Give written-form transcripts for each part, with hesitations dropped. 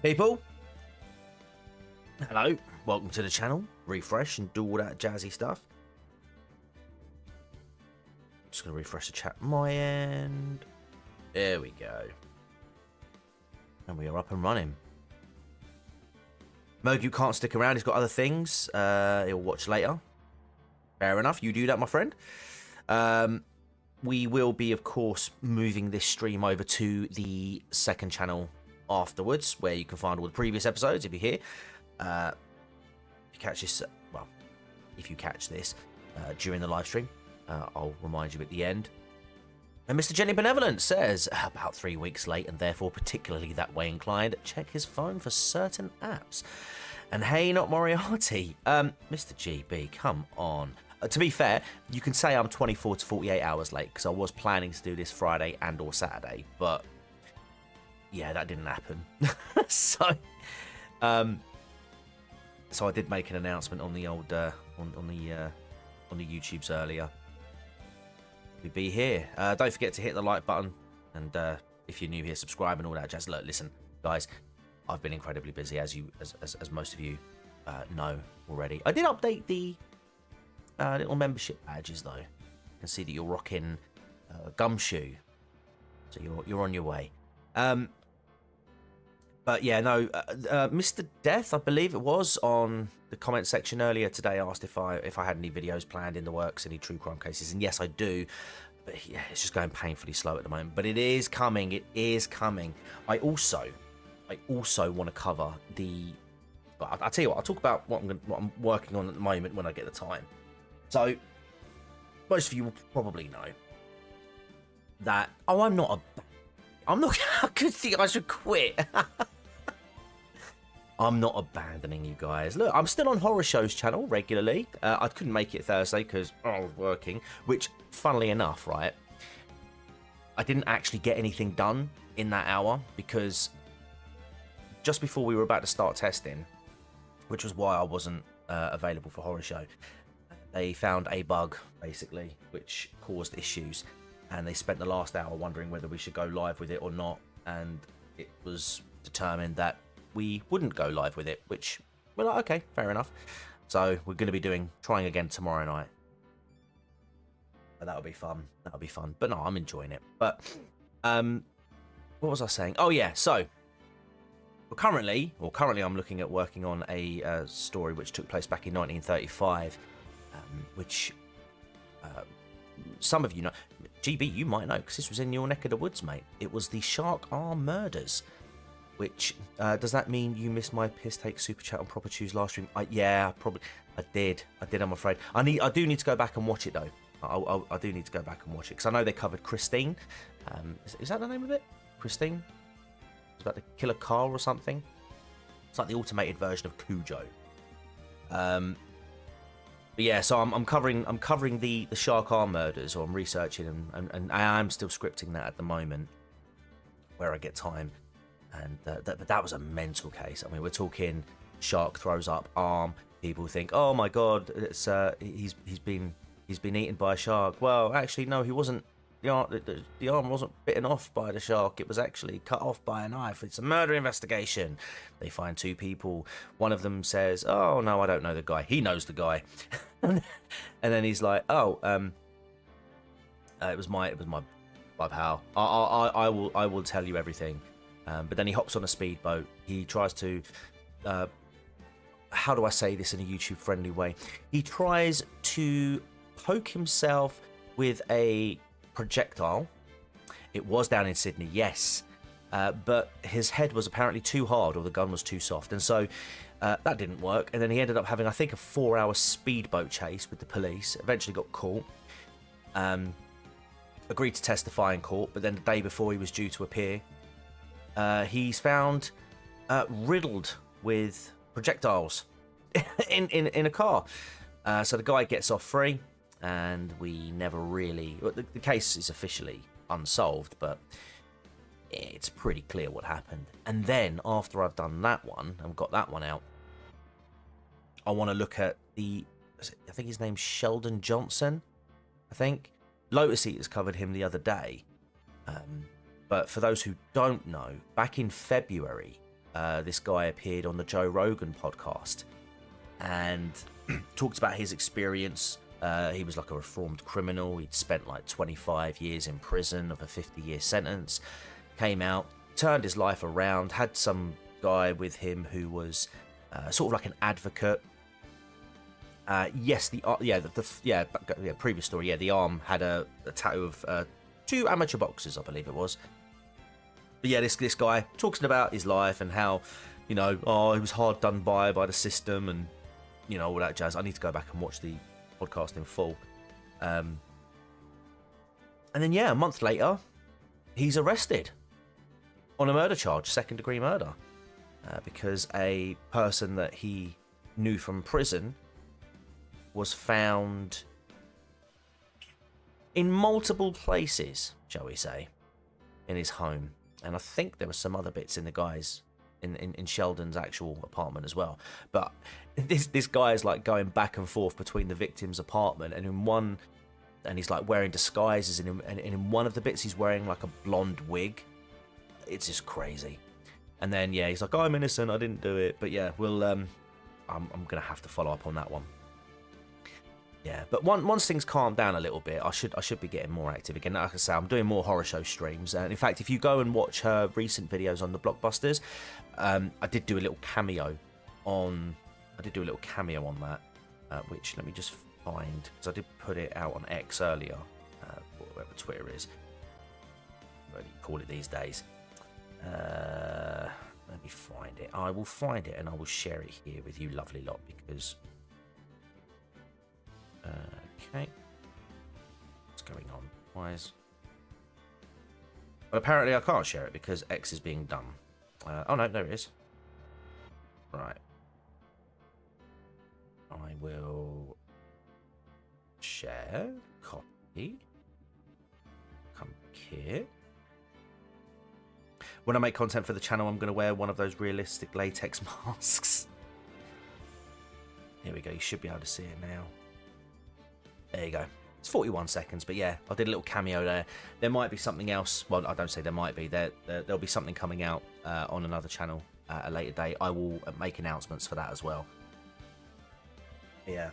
People, hello, welcome to the channel. Refresh and do all that jazzy stuff. Just gonna refresh the chat on my end. There we go. And we are up and running. Mogu can't stick around, he's got other things. He'll watch later. Fair enough, you do that, my friend. We will be, of course, moving this stream over to the second channel afterwards, where you can find all the previous episodes if you're here. If you catch this, well, if you catch this during the live stream, I'll remind you at the end. And Mr. Jenny Benevolent says, about 3 weeks late and therefore particularly that way inclined, check his phone for certain apps. And hey, not Moriarty. Mr. GB, come on. To be fair, you can say I'm 24 to 48 hours late because I was planning to do this Friday and or Saturday, but yeah, that didn't happen. So I did make an announcement on the old on the YouTubes earlier. We'll be here. Don't forget to hit the like button, and if you're new here, subscribe and all that jazz. Look, listen, guys, I've been incredibly busy, as most of you know already. I did update the little membership badges though. You can see that you're rocking Gumshoe, so you're on your way. But yeah, no, Mr. Death, I believe it was, on the comment section earlier today, asked if I had any videos planned in the works, any true crime cases, and yes, I do. But yeah, it's just going painfully slow at the moment. But it is coming. It is coming. I also want to cover the. I'll tell you what. I'll talk about what I'm working on at the moment when I get the time. So most of you will probably know that. Oh, I'm not. I could think I should quit. I'm not abandoning you guys. Look, I'm still on Horrorshow's channel regularly. I couldn't make it Thursday because I was working, which, funnily enough, right, I didn't actually get anything done in that hour because just before we were about to start testing, which was why I wasn't available for Horrorshow, they found a bug, basically, which caused issues. And they spent the last hour wondering whether we should go live with it or not. And it was determined that we wouldn't go live with it, which we're like, okay, fair enough. So we're going to be trying again tomorrow night. And that'll be fun. That'll be fun. But no, I'm enjoying it. But what was I saying? Oh yeah, so currently I'm looking at working on a story which took place back in 1935, which some of you know. GB, you might know, because this was in your neck of the woods, mate. It was the Shark Arm murders, which, does that mean you missed my piss take super chat on Proper Choose last stream? Yeah, probably. I did, I'm afraid. I do need to go back and watch it, though. I do need to go back and watch it, because I know they covered Christine. Is that the name of it? Christine? It's about to kill a car or something? It's like the automated version of Cujo. But yeah, so I'm covering the Shark Arm murders, or I'm researching and I am still scripting that at the moment, where I get time. And that was a mental case. I mean, we're talking shark throws up arm. People think, oh my god, it's he's been eaten by a shark. Well, actually, no, he wasn't. The arm wasn't bitten off by the shark. It was actually cut off by a knife. It's a murder investigation. They find two people. One of them says, "Oh no, I don't know the guy." He knows the guy, and then he's like, "Oh, it was my pal. I will tell you everything." But then he hops on a speedboat. He tries to, how do I say this in a YouTube friendly way? He tries to poke himself with a projectile. It was down in Sydney, yes, but his head was apparently too hard, or the gun was too soft, and so that didn't work. And then he ended up having, I think, a 4-hour speedboat chase with the police. Eventually got caught, agreed to testify in court, but then the day before he was due to appear, he's found riddled with projectiles in a car. So the guy gets off free. And we never really. The case is officially unsolved, but it's pretty clear what happened. And then after I've done that one and got that one out, I want to look at I think his name's Sheldon Johnson. I think Lotus Eaters covered him the other day. But for those who don't know, back in February, this guy appeared on the Joe Rogan podcast and talked about his experience. He was like a reformed criminal. He'd spent like 25 years in prison of a 50-year sentence. Came out, turned his life around, had some guy with him who was sort of like an advocate. Yes, previous story. Yeah, the arm had a tattoo of 2 amateur boxers, I believe it was. But yeah, this guy talking about his life and how, he was hard done by the system and, all that jazz. I need to go back and watch the podcast in full. And then, yeah, a month later, he's arrested on a murder charge, 2nd-degree murder, because a person that he knew from prison was found in multiple places, shall we say, in his home. And I think there were some other bits in the guy's in Sheldon's actual apartment as well. But this guy is like going back and forth between the victim's apartment, and he's like wearing disguises, and in one of the bits he's wearing like a blonde wig. It's just crazy. And then yeah, he's like, I'm innocent, I didn't do it. But yeah, I'm gonna have to follow up on that one. Yeah, but once things calm down a little bit, I should be getting more active again. Like I say, I'm doing more horror show streams, and in fact, if you go and watch her recent videos on the Blockbusters, I did do a little cameo on that, which let me just find, because I did put it out on X earlier, whatever Twitter is, what do you call it these days? Let me find it. I will find it and I will share it here with you, lovely lot, because. Okay. What's going on? Why is... Well, apparently I can't share it because X is being done. Oh no, there it is. Right. I will share, copy, come here. When I make content for the channel, I'm going to wear one of those realistic latex masks. Here we go. You should be able to see it now. There you go. It's 41 seconds, but yeah, I did a little cameo there. There might be something else. Well, I don't say there might be. There'll be something coming out on another channel at a later date. I will make announcements for that as well. Yeah.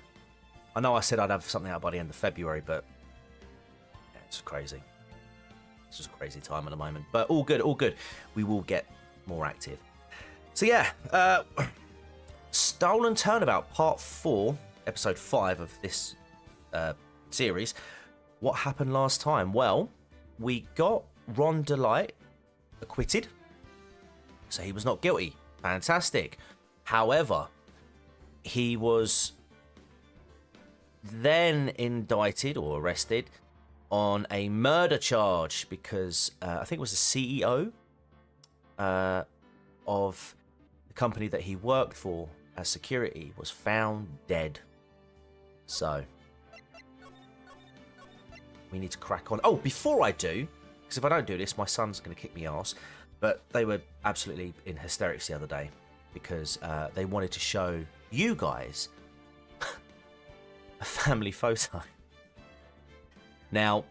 I know I said I'd have something out by the end of February, but yeah, it's crazy. It's just a crazy time at the moment. But all good, all good. We will get more active. So yeah, Stolen Turnabout Part 4, Episode 5 of this series. What happened last time? Well, we got Ron DeLite acquitted, so he was not guilty. Fantastic. However, he was then indicted or arrested on a murder charge because I think it was the CEO of the company that he worked for as security was found dead. So we need to crack on. Oh, before I do, because if I don't do this, my son's going to kick me ass. But they were absolutely in hysterics the other day because they wanted to show you guys a family photo. Now,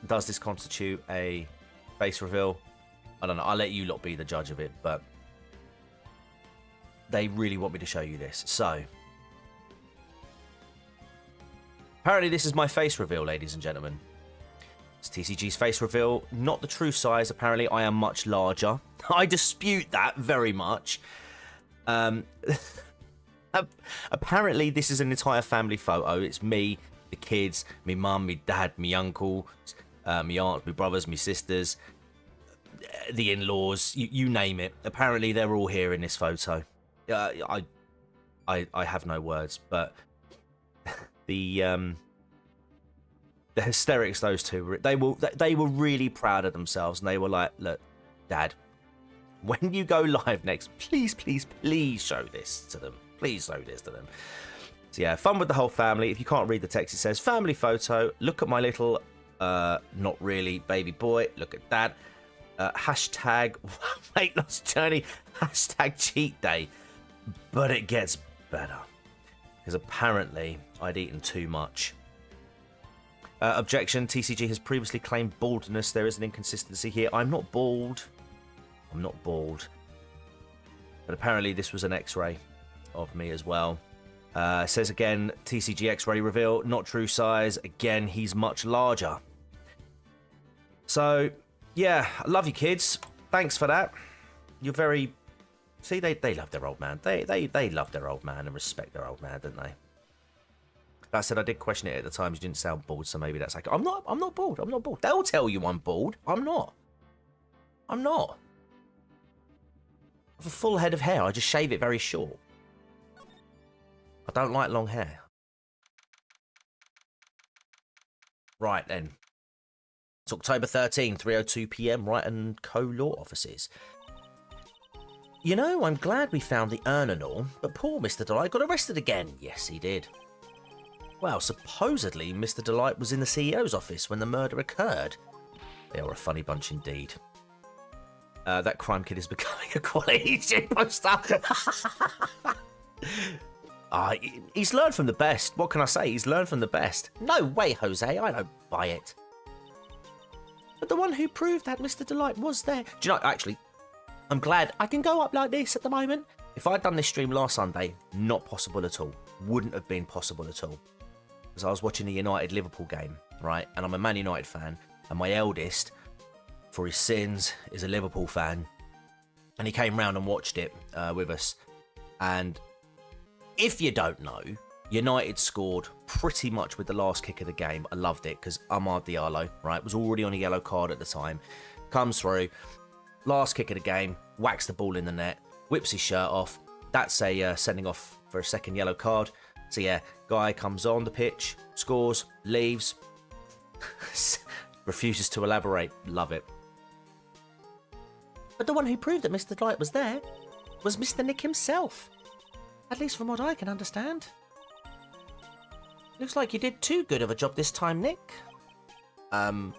does this constitute a face reveal? I don't know. I'll let you lot be the judge of it, but they really want me to show you this. So, apparently this is my face reveal, ladies and gentlemen. It's TCG's face reveal, not the true size. Apparently, I am much larger. I dispute that very much. Apparently, this is an entire family photo. It's me, the kids, me mum, me dad, me uncle, me aunts, me brothers, me sisters, the in-laws, you name it. Apparently, they're all here in this photo. I have no words, but the hysterics those two, they were really proud of themselves, and they were like, look, Dad, when you go live next, please show this to them. Please show this to them. So yeah, fun with the whole family. If you can't read the text, it says family photo. Look at my little, not really baby boy. Look at Dad. Hashtag weight loss journey. Hashtag cheat day. But it gets better. Because apparently I'd eaten too much. Objection. TCG has previously claimed baldness. There is an inconsistency here. I'm not bald. I'm not bald. But apparently this was an X-ray of me as well. Says again, TCG X-ray reveal, not true size. Again, he's much larger. So, yeah, I love you kids. Thanks for that. You're very... See, they love their old man. They love their old man and respect their old man, don't they? That said, I did question it at the time. You didn't sound bored, so maybe that's like... I'm not bored. I'm not bored. They'll tell you I'm bored. I'm not. I'm not. I have a full head of hair. I just shave it very short. I don't like long hair. Right then. It's October 13, 3:02 PM, Wright and Co. Law Offices. You know, I'm glad we found the urn and all, but poor Mr. Delight got arrested again. Yes, he did. Well, supposedly, Mr. Delight was in the CEO's office when the murder occurred. They are a funny bunch indeed. That crime kid is becoming a quality shit poster. He's learned from the best. What can I say? He's learned from the best. No way, Jose. I don't buy it. But the one who proved that Mr. Delight was there... Do you know, actually, I'm glad I can go up like this at the moment. If I'd done this stream last Sunday, not possible at all. Wouldn't have been possible at all. Because I was watching the United-Liverpool game, right? And I'm a Man United fan. And my eldest, for his sins, is a Liverpool fan. And he came round and watched it with us. And... if you don't know, United scored pretty much with the last kick of the game. I loved it because Amad Diallo, right, was already on a yellow card at the time. Comes through, last kick of the game, whacks the ball in the net, whips his shirt off. That's a sending off for a second yellow card. So yeah, guy comes on the pitch, scores, leaves, refuses to elaborate. Love it. But the one who proved that Mr. Delight was there was Mr. Nick himself. At least from what I can understand. Looks like you did too good of a job this time, Nick. Well.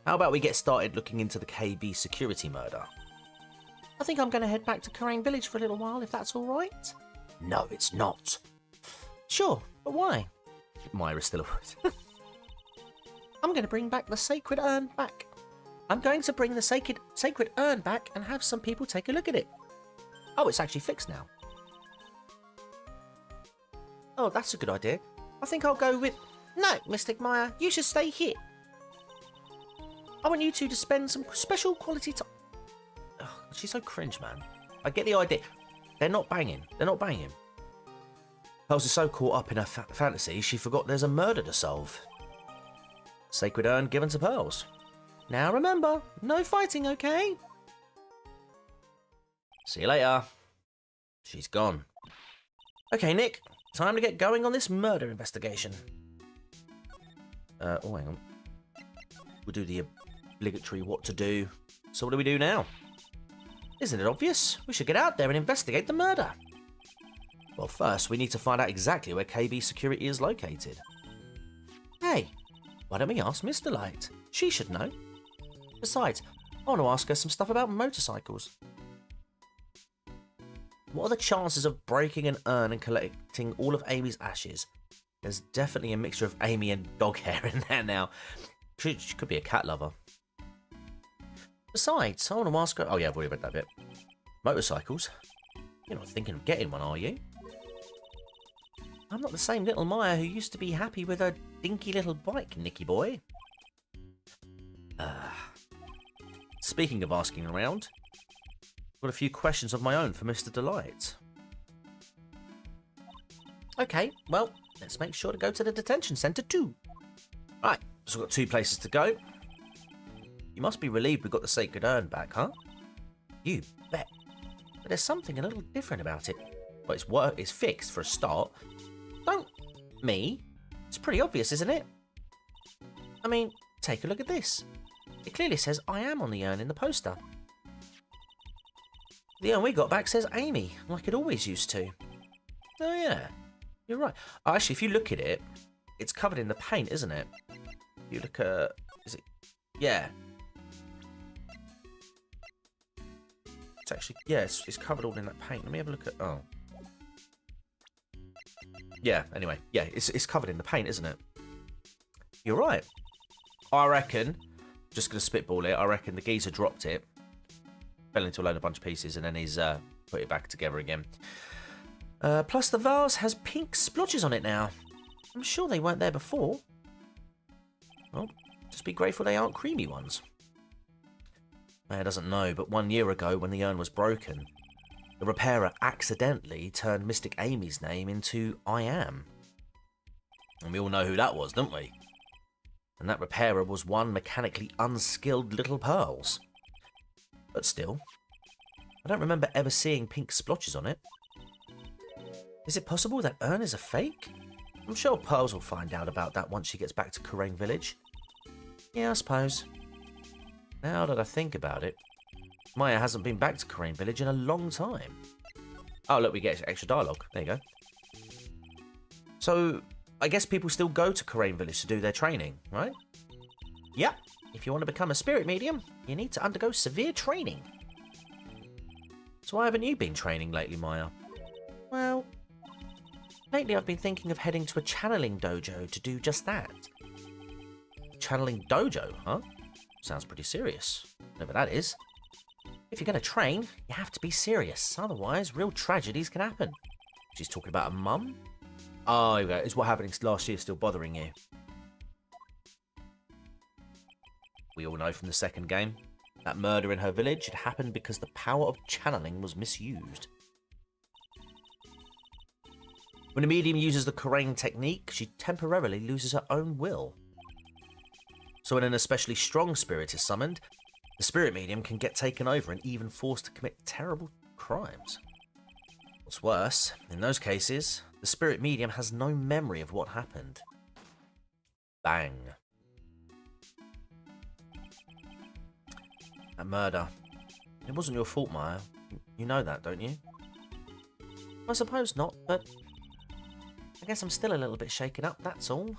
How about we get started looking into the KB security murder? I think I'm going to head back to Karain Village for a little while, if that's all right. No, it's not. Sure, but why? Myra's still a I'm going to bring back the sacred urn back. I'm going to bring the sacred urn back and have some people take a look at it. Oh, it's actually fixed now. Oh, that's a good idea. I think I'll go with... No, Mystic Maya, you should stay here. I want you two to spend some special quality time... Oh, she's so cringe, man. I get the idea. They're not banging. They're not banging. Pearls is so caught up in her fantasy, she forgot there's a murder to solve. Sacred urn given to Pearls. Now remember, no fighting, okay? See you later. She's gone. Okay, Nick. Time to get going on this murder investigation. Oh, hang on. We'll do the obligatory what to do. So what do we do now? Isn't it obvious? We should get out there and investigate the murder. Well, first, we need to find out exactly where KB Security is located. Hey, why don't we ask Miss Delight? She should know. Besides, I want to ask her some stuff about motorcycles. What are the chances of breaking an urn and collecting all of Amy's ashes? There's definitely a mixture of Amy and dog hair in there now. She could be a cat lover. Besides, I want to ask her... Oh yeah, I've already read that bit. Motorcycles? You're not thinking of getting one, are you? I'm not the same little Maya who used to be happy with her dinky little bike, Nicky boy. Speaking of asking around... got a few questions of my own for Mr. Delight. Okay, well, let's make sure to go to the detention centre too. Right, so we've got 2 places to go. You must be relieved we got the sacred urn back, huh? You bet. But there's something a little different about it. Well, it's fixed for a start. Don't me. It's pretty obvious, isn't it? I mean, take a look at this. It clearly says I am on the urn in the poster. The urn we got back says Amy, like it always used to. Oh yeah, you're right. Oh, actually, if you look at it, it's covered in the paint, isn't it? If you look at... is it... yeah. It's actually... yeah, it's covered all in that paint. Let me have a look at... oh. Yeah, anyway. Yeah, it's covered in the paint, isn't it? You're right. I reckon... just going to spitball it. I reckon the geezer dropped it. fell into a load of bunch of pieces, and then he's put it back together again. Plus, the vase has pink splotches on it now. I'm sure they weren't there before. Well, just be grateful they aren't creamy ones. Maya doesn't know, but 1 year ago, when the urn was broken, the repairer accidentally turned Mystic Amy's name into I Am. And we all know who that was, don't we? And that repairer was one mechanically unskilled little Pearls. But still, I don't remember ever seeing pink splotches on it. Is it possible that urn is a fake? I'm sure Pearls will find out about that once she gets back to Kurain Village. Yeah, I suppose. Now that I think about it, Maya hasn't been back to Kurain Village in a long time. Oh, look, we get extra dialogue. There you go. So, I guess people still go to Kurain Village to do their training, right? Yep. If you want to become a spirit medium, you need to undergo severe training. So why haven't you been training lately, Maya? Well, lately I've been thinking of heading to a channeling dojo to do just that. Channeling dojo, huh? Sounds pretty serious. Whatever that is. If you're going to train, you have to be serious. Otherwise, real tragedies can happen. She's talking about a mum? Oh, yeah, is what happened last year still bothering you? We all know from the second game, that murder in her village had happened because the power of channeling was misused. When a medium uses the Kurain technique, she temporarily loses her own will. So when an especially strong spirit is summoned, the spirit medium can get taken over and even forced to commit terrible crimes. What's worse, in those cases, the spirit medium has no memory of what happened. Bang. That murder. It wasn't your fault, Maya. You know that, don't you? I suppose not, but I guess I'm still a little bit shaken up, that's all.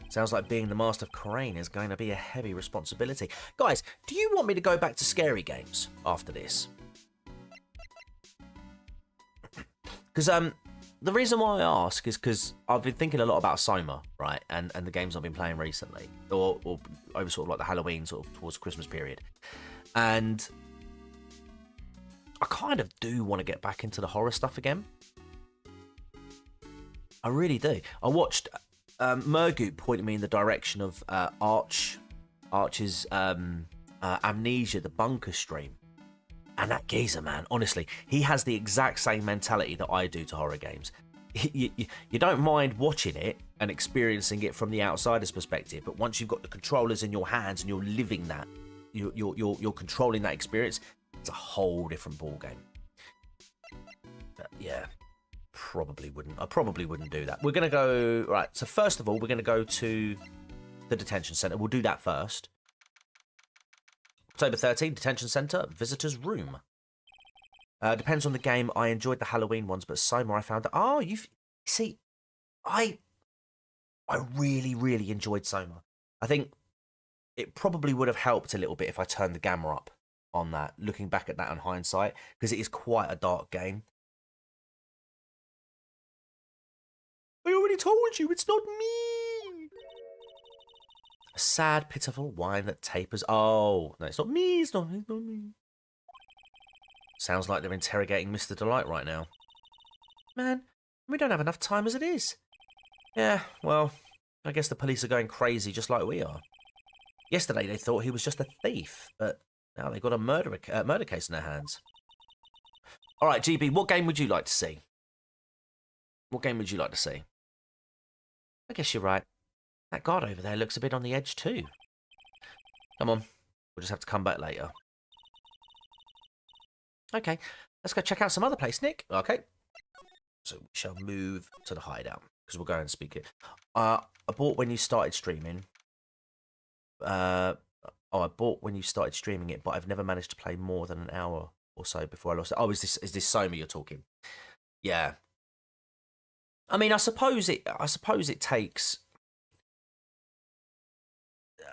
Sounds like being the Master of Kurain is going to be a heavy responsibility. Guys, do you want me to go back to scary games after this? Because the reason why I ask is because I've been thinking a lot about Soma, right? And the games I've been playing recently. Or over sort of like the Halloween, sort of towards the Christmas period. And I kind of do want to get back into the horror stuff again. I really do. I watched... Murgoot pointed me in the direction of Arch's Amnesia, the bunker stream. And that geezer, man, honestly, he has the exact same mentality that I do to horror games. You don't mind watching it and experiencing it from the outsider's perspective, but once you've got the controllers in your hands and you're living that, you're controlling that experience, it's a whole different ballgame. Yeah. I probably wouldn't do that. We're going to go... Right, so first of all, we're going to go to the detention centre. We'll do that first. October 13, detention centre, visitor's room. Depends on the game. I enjoyed the Halloween ones, but Soma I found... Oh, see, I really, really enjoyed Soma. I think it probably would have helped a little bit if I turned the gamma up on that, looking back at that in hindsight, because it is quite a dark game. I already told you, it's not me! A sad, pitiful whine that tapers... Oh, no, it's not me, it's not me. Sounds like they're interrogating Mr. Delight right now. Man, we don't have enough time as it is. Yeah, well, I guess the police are going crazy just like we are. Yesterday they thought he was just a thief, but now they've got a murder case in their hands. All right, GB, what game would you like to see? What game would you like to see? I guess you're right. That guard over there looks a bit on the edge too. Come on, we'll just have to come back later. Okay, let's go check out some other place, Nick. Okay, so we shall move to the hideout because we'll go and speak it. I bought when you started streaming. I bought when you started streaming it, but I've never managed to play more than an hour or so before I lost it. Oh, is this Soma you're talking? Yeah. I mean, I suppose it takes.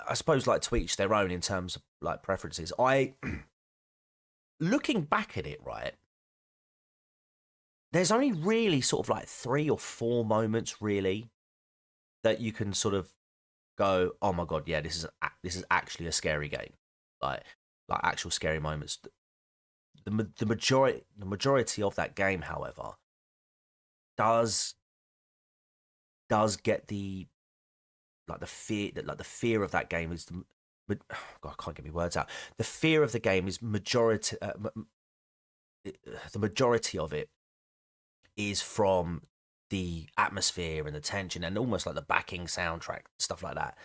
I suppose like to each their own in terms of like preferences. Looking back at it, right, there's only really sort of like 3 or 4 moments really that you can sort of go, oh my god, yeah, this is actually a scary game. Like like actual scary moments. The majority of that game, however, does get the fear of that game is God, I can't get my words out. The fear of the game is majority. The majority of it is from the atmosphere and the tension and almost like the backing soundtrack, stuff like that.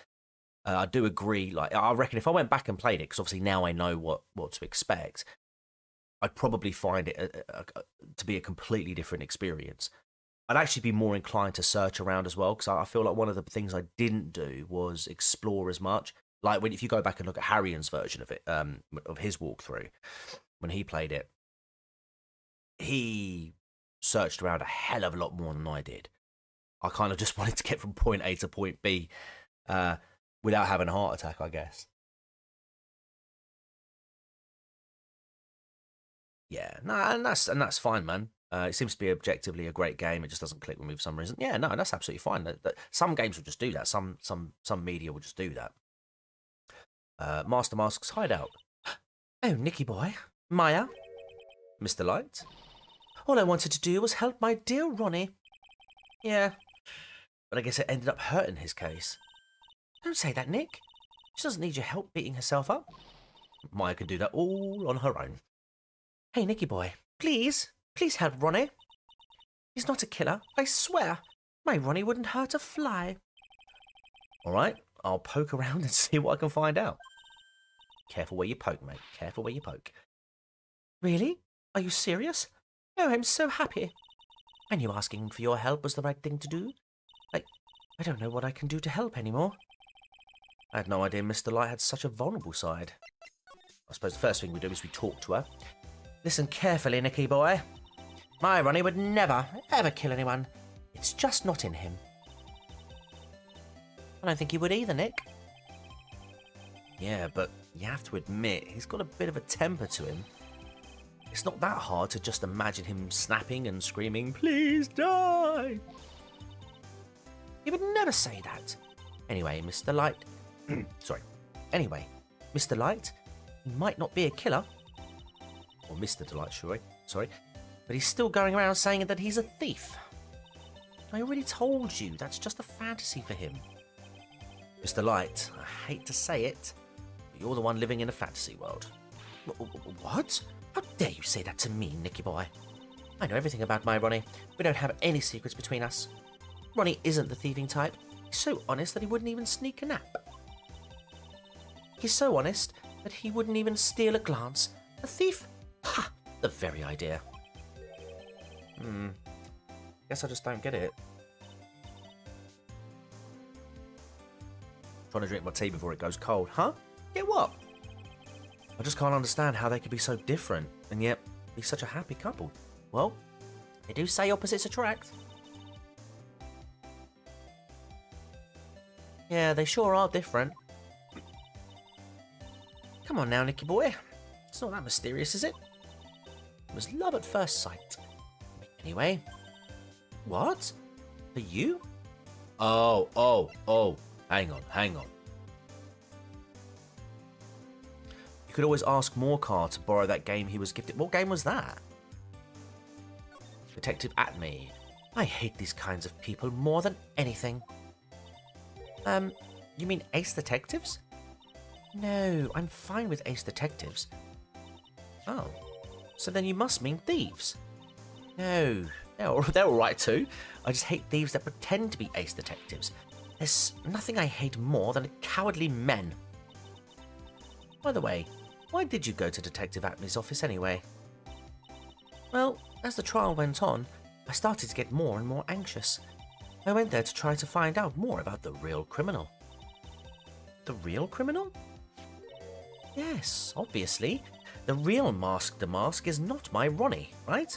I do agree. Like, I reckon if I went back and played it, because obviously now I know what to expect, I'd probably find it to be a completely different experience. I'd actually be more inclined to search around as well, because I feel like one of the things I didn't do was explore as much. Like if you go back and look at Harrian's version of it, of his walkthrough, when he played it, he searched around a hell of a lot more than I did. I kind of just wanted to get from point A to point B without having a heart attack, I guess. Yeah, no, and that's fine, man. It seems to be objectively a great game. It just doesn't click with me for some reason. Yeah, no, that's absolutely fine. Some games will just do that. Some media will just do that. Master Mask's hideout. Oh, Nicky boy, Maya, Mr. Light. All I wanted to do was help my dear Ronnie. Yeah, but I guess it ended up hurting his case. Don't say that, Nick. She doesn't need your help beating herself up. Maya can do that all on her own. Hey, Nicky boy, please help Ronnie. He's not a killer, I swear. My Ronnie wouldn't hurt a fly. All right, I'll poke around and see what I can find out. Careful where you poke, mate. Careful where you poke. Really? Are you serious? Oh, I'm so happy. I knew asking for your help was the right thing to do. I don't know what I can do to help anymore. I had no idea Mr. Light had such a vulnerable side. I suppose the first thing we do is we talk to her. Listen carefully, Nicky boy. My Ronnie would never, ever kill anyone. It's just not in him. I don't think he would either, Nick. Yeah, but you have to admit, he's got a bit of a temper to him. It's not that hard to just imagine him snapping and screaming, "Please die!" He would never say that. Anyway, Mr. Light... Sorry. Anyway, Mr. Light, he might not be a killer. Or Mr. Delight, sorry. But he's still going around saying that he's a thief. I already told you, that's just a fantasy for him. Mr. Light, I hate to say it, but you're the one living in a fantasy world. What? How dare you say that to me, Nicky boy? I know everything about my Ronnie. We don't have any secrets between us. Ronnie isn't the thieving type. He's so honest that he wouldn't even sneak a nap. He's so honest that he wouldn't even steal a glance. A thief? Ha! The very idea. Guess I just don't get it. Trying to drink my tea before it goes cold. Huh? Get what? I just can't understand how they could be so different and yet be such a happy couple. Well, they do say opposites attract. Yeah, they sure are different. Come on now, Nicky boy. It's not that mysterious, is it? It was love at first sight. Anyway. What? For you? Oh. Hang on. You could always ask Morcar to borrow that game he was gifted. What game was that? Detective Atme. I hate these kinds of people more than anything. You mean Ace Detectives? No, I'm fine with Ace Detectives. Oh, so then you must mean thieves. No, they're alright too. I just hate thieves that pretend to be Ace Detectives. There's nothing I hate more than cowardly men. By the way, why did you go to Detective Atme's office anyway? Well, as the trial went on, I started to get more and more anxious. I went there to try to find out more about the real criminal. The real criminal? Yes, obviously. The real Mask the Mask is not my Ronnie, right?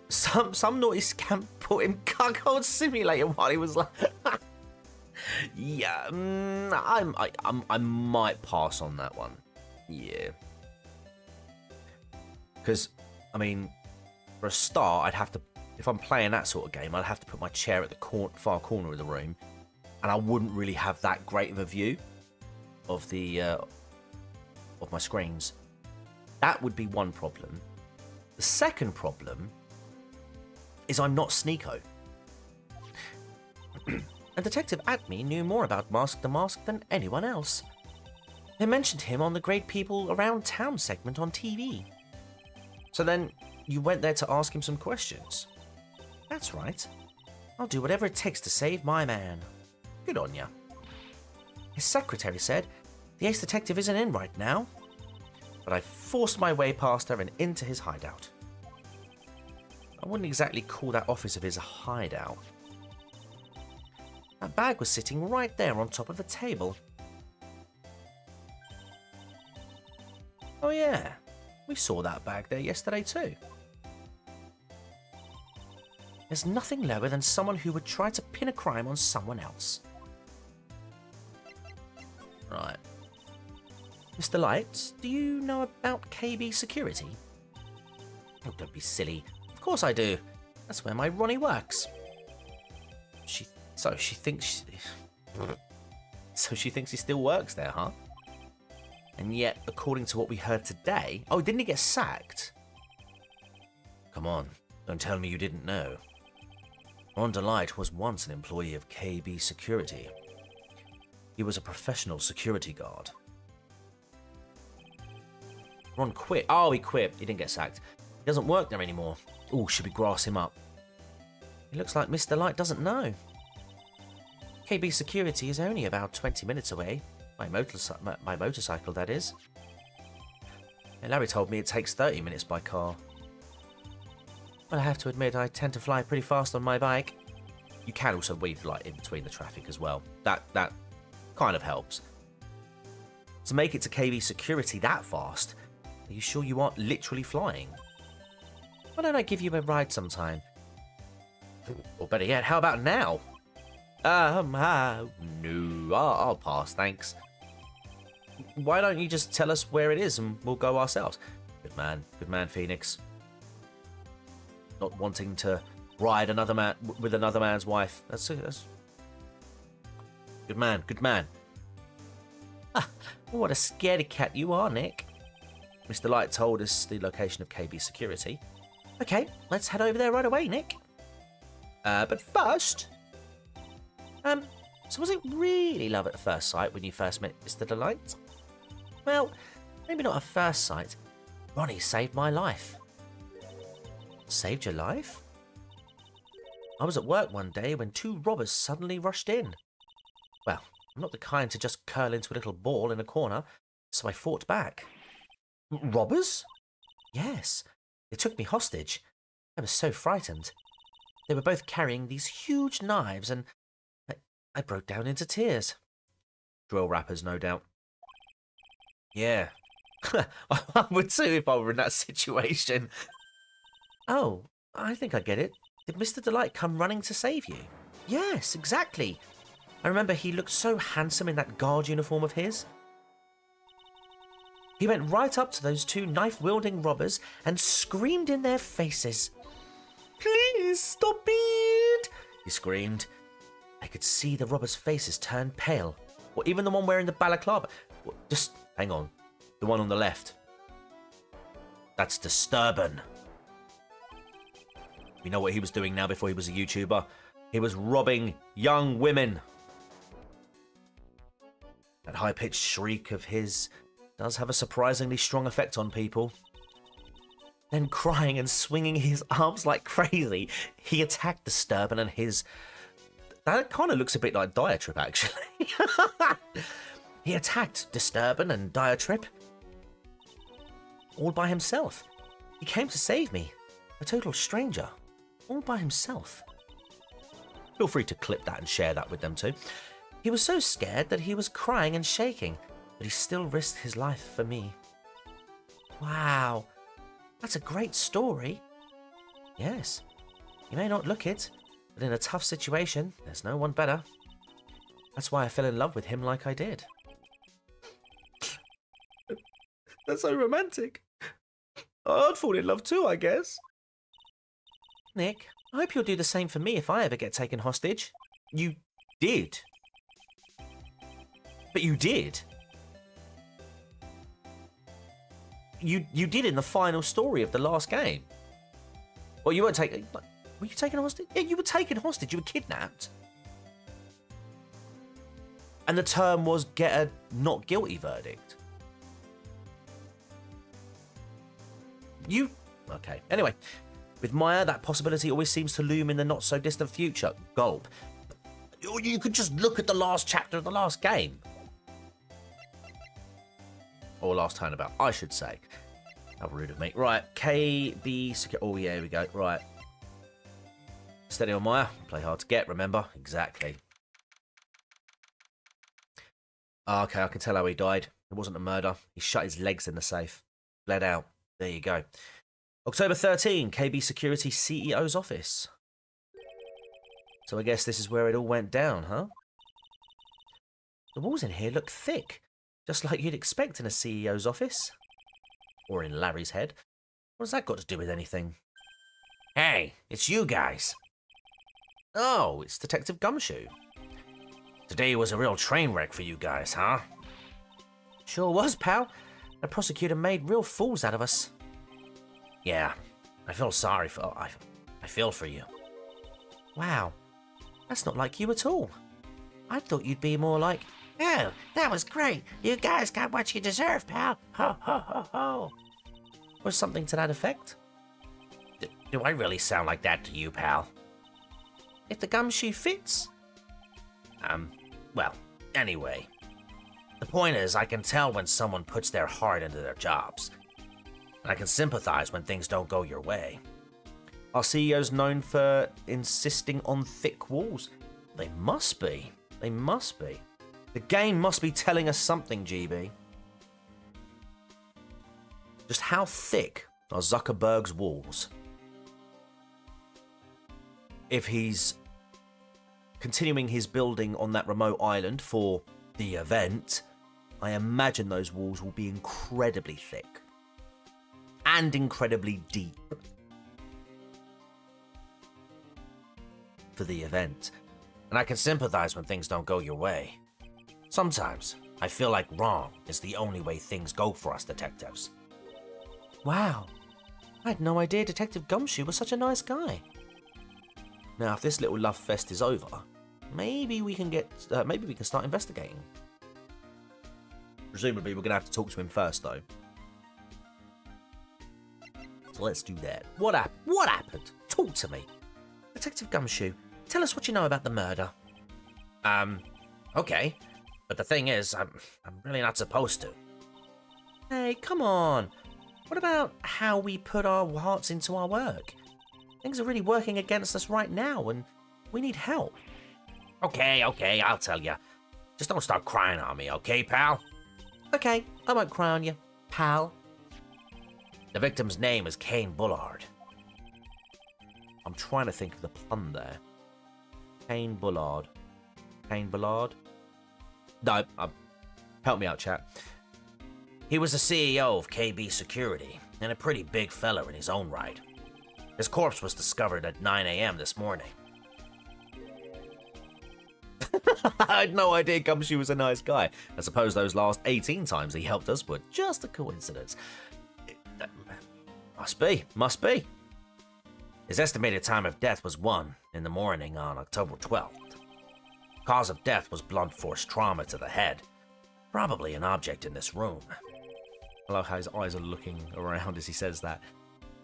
Some naughty scamp put him cuckold simulator while he was like... Yeah, I might pass on that one. Yeah. Because, I mean, for a start, I'd have to... If I'm playing that sort of game, I'd have to put my chair at the far corner of the room, and I wouldn't really have that great of a view of the of my screens. That would be one problem. The second problem is I'm not Sneeko. And Detective Atme knew more about Mask the Mask than anyone else. They mentioned him on the Great People Around Town segment on TV. So then you went there to ask him some questions. That's right. I'll do whatever it takes to save my man. Good on ya. His secretary said the ace detective isn't in right now, but I forced my way past her and into his hideout. I wouldn't exactly call that office of his a hideout. That bag was sitting right there on top of the table. Oh yeah, we saw that bag there yesterday too. There's nothing lower than someone who would try to pin a crime on someone else. Right. Mr. Light, do you know about KB Security? Oh, don't be silly. Of course I do. That's where my Ronnie works. So she thinks he still works there, huh? And yet, according to what we heard today... Oh, didn't he get sacked? Come on, don't tell me you didn't know. Ron Delight was once an employee of KB Security. He was a professional security guard. Ron quit. Oh, he quit. He didn't get sacked. He doesn't work there anymore. Oh, should we grass him up? It looks like Mr. Light doesn't know. KB Security is only about 20 minutes away. My motorcycle, that is. And Larry told me it takes 30 minutes by car. But I have to admit, I tend to fly pretty fast on my bike. You can also weave like in between the traffic as well. That kind of helps. To make it to KB Security that fast, are you sure you aren't literally flying? Why don't I give you a ride sometime? Or better yet, how about now? No, I'll pass, thanks. Why don't you just tell us where it is and we'll go ourselves? Good man, Phoenix. Not wanting to ride another man with another man's wife. That's good man. Ah, what a scaredy cat you are, Nick. Mr. Light told us the location of KB Security. Okay, let's head over there right away, Nick. But first... so was it really love at first sight when you first met Mr. Delight? Well, maybe not at first sight. Ronnie saved my life. Saved your life? I was at work one day when two robbers suddenly rushed in. Well, I'm not the kind to just curl into a little ball in a corner, so I fought back. Robbers? Yes. They took me hostage. I was so frightened. They were both carrying these huge knives and I broke down into tears. Drill rappers, no doubt. Yeah. I would too if I were in that situation. Oh, I think I get it. Did Mr. Delight come running to save you? Yes, exactly. I remember he looked so handsome in that guard uniform of his. He went right up to those two knife-wielding robbers and screamed in their faces. Please stop it! He screamed. I could see the robbers' faces turn pale. Or even the one wearing the balaclava. Just hang on. The one on the left. That's Disturbin. We know what he was doing now before he was a YouTuber. He was robbing young women. That high-pitched shriek of his does have a surprisingly strong effect on people. Then crying and swinging his arms like crazy, he attacked Disturbin and his... That kind of looks a bit like Diatrip, actually. He attacked Disturbin and Diatrip all by himself. He came to save me, a total stranger, all by himself. Feel free to clip that and share that with them too. He was so scared that he was crying and shaking, but he still risked his life for me. Wow, that's a great story. Yes, you may not look it, but in a tough situation, there's no one better. That's why I fell in love with him like I did. That's so romantic. I'd fall in love too, I guess. Nick, I hope you'll do the same for me if I ever get taken hostage. You did. But you did. you did in the final story of the last game. Well, you weren't taken. Were you taken hostage? Yeah, you were taken hostage. You were kidnapped. And the term was get a not guilty verdict. Okay. Anyway, with Maya, that possibility always seems to loom in the not so distant future. Gulp. You could just look at the last chapter of the last game. Or last Turnabout, I should say. How rude of me. Right, KB... Oh, yeah, here we go. Right. Steady on, Maya. Play hard to get, remember? Exactly. Okay, I can tell how he died. It wasn't a murder. He shut his legs in the safe. Bled out. There you go. October 13, KB Security CEO's office. So I guess this is where it all went down, huh? The walls in here look thick. Just like you'd expect in a CEO's office. Or in Larry's head. What's that got to do with anything? Hey, it's you guys. Oh, it's Detective Gumshoe. Today was a real train wreck for you guys, huh? Sure was, pal. The prosecutor made real fools out of us. Yeah, I feel sorry for... I feel for you. Wow, that's not like you at all. I thought you'd be more like... Oh, that was great. You guys got what you deserve, pal. Ho, ho, ho, ho. Or something to that effect. Do I really sound like that to you, pal? If the gumshoe fits. Well, anyway. The point is, I can tell when someone puts their heart into their jobs. And I can sympathize when things don't go your way. Are CEOs known for insisting on thick walls? They must be. They must be. The game must be telling us something, GB. Just how thick are Zuckerberg's walls? If he's continuing his building on that remote island for the event, I imagine those walls will be incredibly thick. And incredibly deep. For the event. And I can sympathize when things don't go your way. Sometimes, I feel like wrong is the only way things go for us detectives. Wow. I had no idea Detective Gumshoe was such a nice guy. Now, if this little love fest is over, maybe we can start investigating. Presumably, we're going to have to talk to him first, though. So let's do that. What happened? Talk to me. Detective Gumshoe, tell us what you know about the murder. Okay. But the thing is, I'm really not supposed to. Hey, come on. What about how we put our hearts into our work? Things are really working against us right now, and we need help. Okay, I'll tell you. Just don't start crying on me, okay, pal? Okay, I won't cry on you, pal. The victim's name is Kane Bullard. I'm trying to think of the pun there. Kane Bullard. Kane Bullard? No, help me out, chat. He was the CEO of KB Security, and a pretty big fella in his own right. His corpse was discovered at 9 a.m. this morning. I had no idea Gumshoe was a nice guy. I suppose those last 18 times he helped us were just a coincidence. Must be. His estimated time of death was 1 in the morning on October 12th. Cause of death was blunt force trauma to the head. Probably an object in this room. I love how his eyes are looking around as he says that.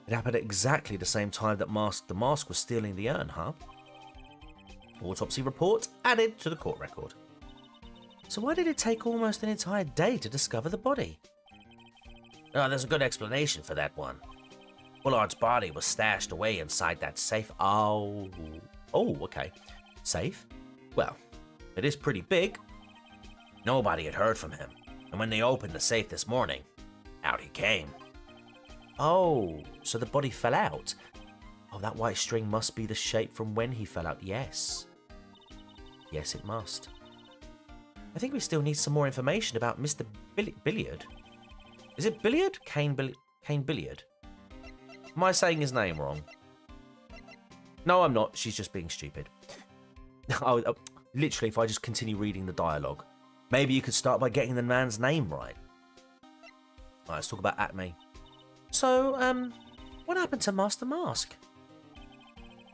It happened at exactly the same time that the mask was stealing the urn, huh? Autopsy report added to the court record. So why did it take almost an entire day to discover the body? Oh, there's a good explanation for that one. Bullard's body was stashed away inside that safe. Oh, okay. Safe? Well, it is pretty big. Nobody had heard from him, and when they opened the safe this morning, out he came. Oh, so the body fell out. Oh, that white string must be the shape from when he fell out. Yes. Yes, it must. I think we still need some more information about Mr. Billiard. Is it Billiard? Kane Billiard. Am I saying his name wrong? No, I'm not. She's just being stupid. Literally, if I just continue reading the dialogue. Maybe you could start by getting the man's name right. Right, let's talk about Acme. So, what happened to Master Mask?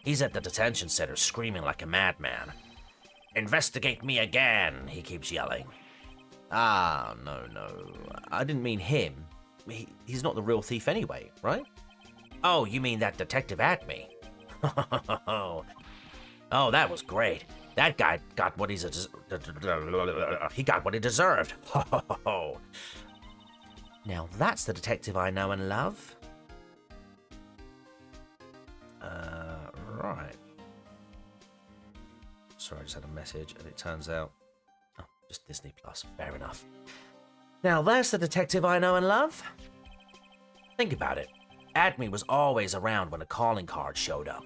He's at the detention center screaming like a madman. Investigate me again, he keeps yelling. Ah, no. I didn't mean him. He's not the real thief anyway, right? Oh, you mean that Detective Acme? Oh, that was great. That guy got what he got what he deserved. Now that's the detective I know and love. Right. Sorry, I just had a message and it turns out... Oh, just Disney Plus. Fair enough. Now that's the detective I know and love. Think about it. Acme was always around when a calling card showed up.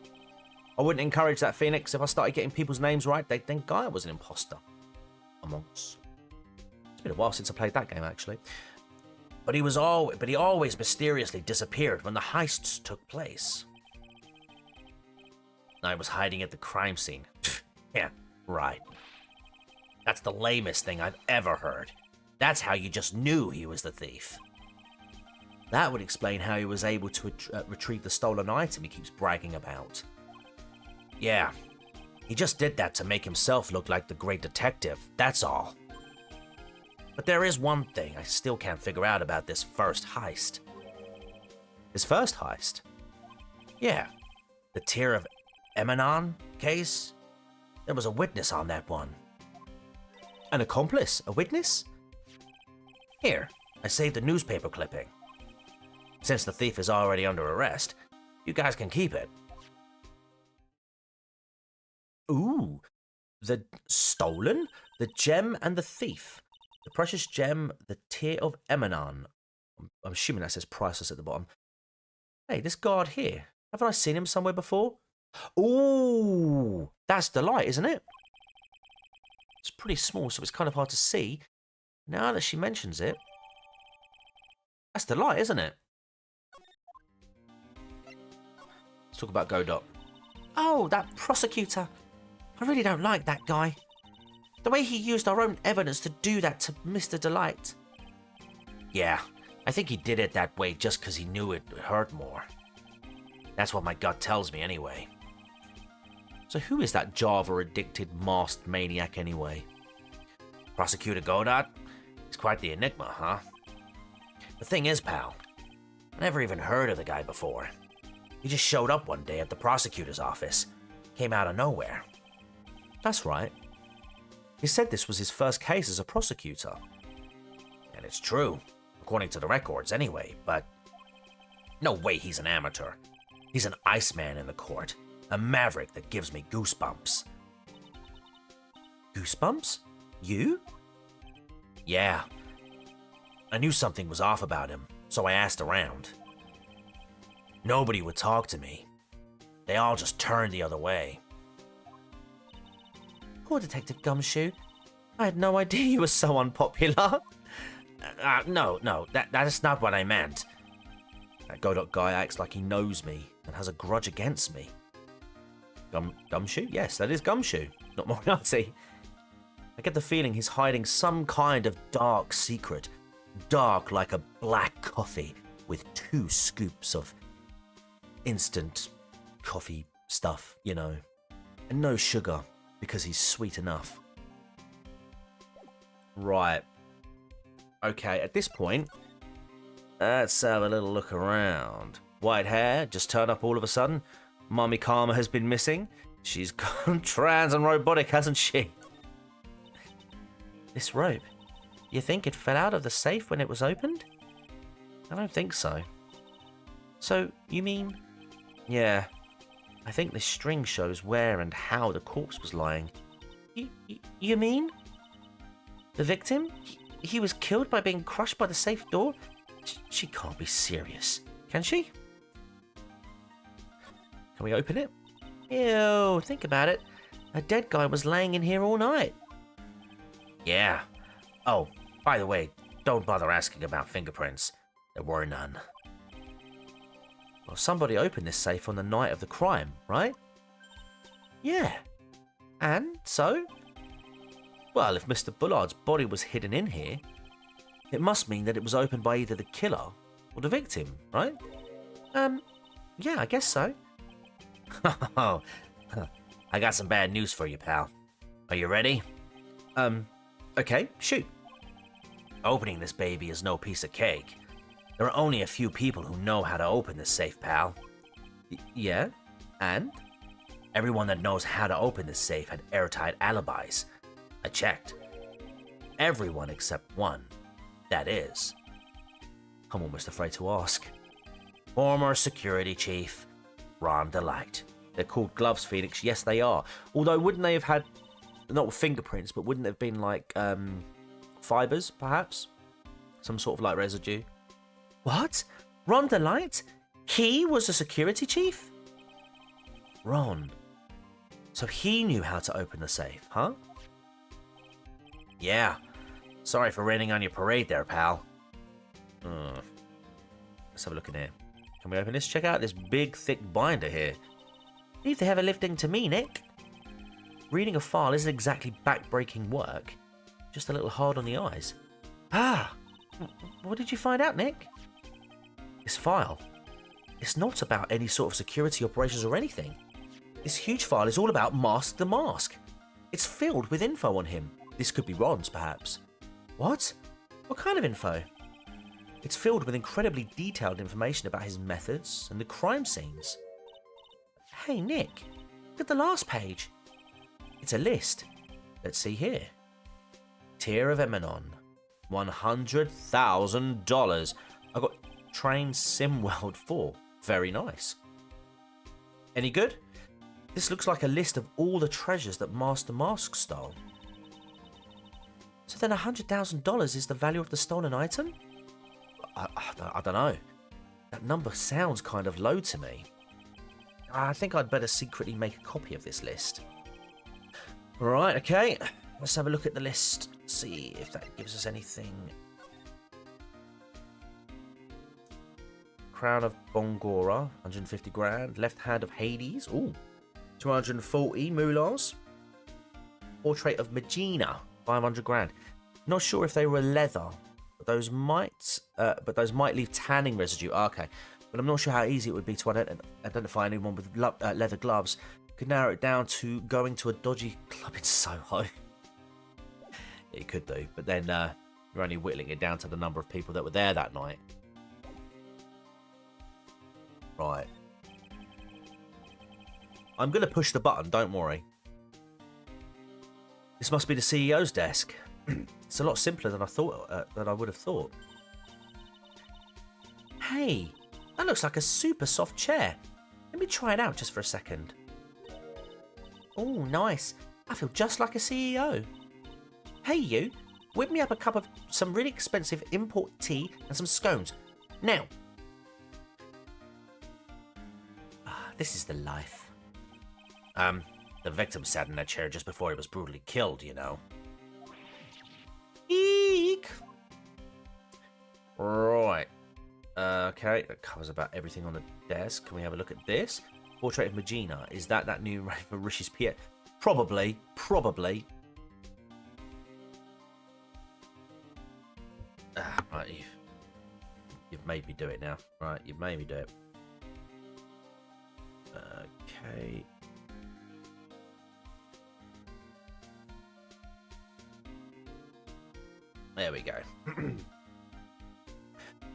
I wouldn't encourage that, Phoenix. If I started getting people's names right, they'd think I was an imposter. Among us. It's been a while since I played that game, actually. But he always mysteriously disappeared when the heists took place. I was hiding at the crime scene. Yeah, right. That's the lamest thing I've ever heard. That's how you just knew he was the thief. That would explain how he was able to retrieve the stolen item he keeps bragging about. Yeah, he just did that to make himself look like the great detective, that's all. But there is one thing I still can't figure out about this first heist. His first heist? Yeah, the Tear of Emanon case? There was a witness on that one. An accomplice? A witness? Here, I saved a newspaper clipping. Since the thief is already under arrest, you guys can keep it. Ooh, the stolen? The gem and the thief. The precious gem, the Tear of Emanon. I'm assuming that says priceless at the bottom. Hey, this guard here. Haven't I seen him somewhere before? Ooh, that's the light, isn't it? It's pretty small, so it's kind of hard to see. Now that she mentions it, that's the light, isn't it? Let's talk about Godot. Oh, that prosecutor. I really don't like that guy. The way he used our own evidence to do that to Mr. Delight. Yeah, I think he did it that way just because he knew it would hurt more. That's what my gut tells me anyway. So who is that Java-addicted masked maniac anyway? Prosecutor Godot? He's quite the enigma, huh? The thing is, pal, I never even heard of the guy before. He just showed up one day at the prosecutor's office. Came out of nowhere. That's right. He said this was his first case as a prosecutor. And it's true, according to the records anyway, but... No way he's an amateur. He's an Iceman in the court. A maverick that gives me goosebumps. Goosebumps? You? Yeah. I knew something was off about him, so I asked around. Nobody would talk to me. They all just turned the other way. Poor Detective Gumshoe. I had no idea you were so unpopular. No, that is not what I meant. That Godot guy acts like he knows me and has a grudge against me. Gumshoe? Yes, that is Gumshoe, not Moriarty. I get the feeling he's hiding some kind of dark secret. Dark like a black coffee with 2 scoops of instant coffee stuff, you know. And no sugar, because he's sweet enough. Right. Okay, at this point, let's have a little look around. White hair, just turned up all of a sudden. Mommy Karma has been missing. She's gone trans and robotic, hasn't she? This rope. You think it fell out of the safe when it was opened? I don't think so. So, you mean... Yeah. I think this string shows where and how the corpse was lying. You mean? The victim? He was killed by being crushed by the safe door? She can't be serious. Can she? Can we open it? Ew, think about it. A dead guy was laying in here all night. Yeah. Oh, by the way, don't bother asking about fingerprints. There were none. Well, somebody opened this safe on the night of the crime, right? Yeah. And so? Well, if Mr. Bullard's body was hidden in here, It must mean that it was opened by either the killer or the victim, right? Yeah, I guess so. I got some bad news for you, pal. Are you ready? Okay, shoot. Opening this baby is no piece of cake. There are only a few people who know how to open this safe, pal. Yeah? And? Everyone that knows how to open this safe had airtight alibis. I checked. Everyone except one. That is. I'm almost afraid to ask. Former security chief, Ron Delight. They're called gloves, Phoenix. Yes, they are. Although, wouldn't they have had, not fingerprints, but wouldn't it have been like fibers, perhaps? Some sort of like residue. What? Ron Delight? He was a security chief? Ron. So he knew how to open the safe, huh? Yeah. Sorry for raining on your parade there, pal. Let's have a look in here. Can we open this? Check out this big, thick binder here. Leave the heavy lifting to me, Nick. Reading a file isn't exactly back-breaking work. Just a little hard on the eyes. Ah! What did you find out, Nick? This file. It's not about any sort of security operations or anything. This huge file is all about Mask the Mask. It's filled with info on him. This could be Ron's, perhaps. What? What kind of info? It's filled with incredibly detailed information about his methods and the crime scenes. Hey, Nick, look at the last page. It's a list. Let's see here. Tear of Emanon. $100,000. I got Train SimWorld 4. Very nice. Any good? This looks like a list of all the treasures that Master Mask stole. So then $100,000 is the value of the stolen item? I don't know. That number sounds kind of low to me. I think I'd better secretly make a copy of this list. Right, okay. Let's have a look at the list. See if that gives us anything. Crown of Bongora, 150 grand. Left Hand of Hades, ooh, 240 moolahs. Portrait of Magina, 500 grand. Not sure if they were leather, but those might leave tanning residue. Okay, but I'm not sure how easy it would be to identify anyone with leather gloves. Could narrow it down to going to a dodgy club in Soho. It could do, but then you're only whittling it down to the number of people that were there that night. Right. I'm going to push the button, don't worry. This must be the CEO's desk. It's a lot simpler than I would have thought. Hey, that looks like a super soft chair. Let me try it out just for a second. Oh, nice. I feel just like a CEO. Hey, you. Whip me up a cup of some really expensive import tea and some scones. Now. This is the life. The victim sat in that chair just before he was brutally killed, you know. Eek! Right. Okay, that covers about everything on the desk. Can we have a look at this? Portrait of Magina. Is that new for Rishi's Piet? Probably. Right, you've made me do it now. Right, you've made me do it. Okay. There we go.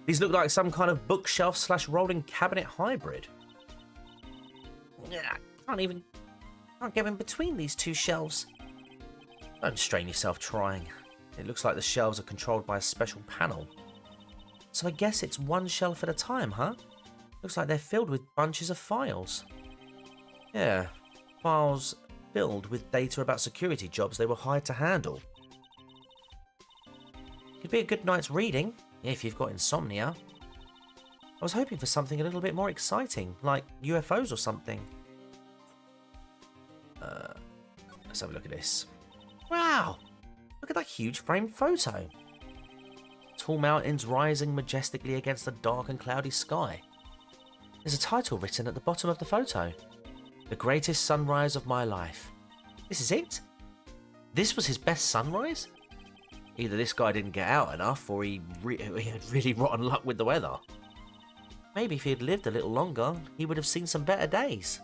These look like some kind of bookshelf / rolling cabinet hybrid. Yeah, can't get in between these two shelves. Don't strain yourself trying. It looks like the shelves are controlled by a special panel. So I guess it's one shelf at a time, huh? Looks like they're filled with bunches of files. Yeah, files filled with data about security jobs they were hired to handle. Could be a good night's reading, if you've got insomnia. I was hoping for something a little bit more exciting, like UFOs or something. Let's have a look at this. Wow! Look at that huge framed photo. Tall mountains rising majestically against a dark and cloudy sky. There's a title written at the bottom of the photo. The greatest sunrise of my life. This is it? This was his best sunrise? Either this guy didn't get out enough, or he had really rotten luck with the weather. Maybe if he had lived a little longer, he would have seen some better days.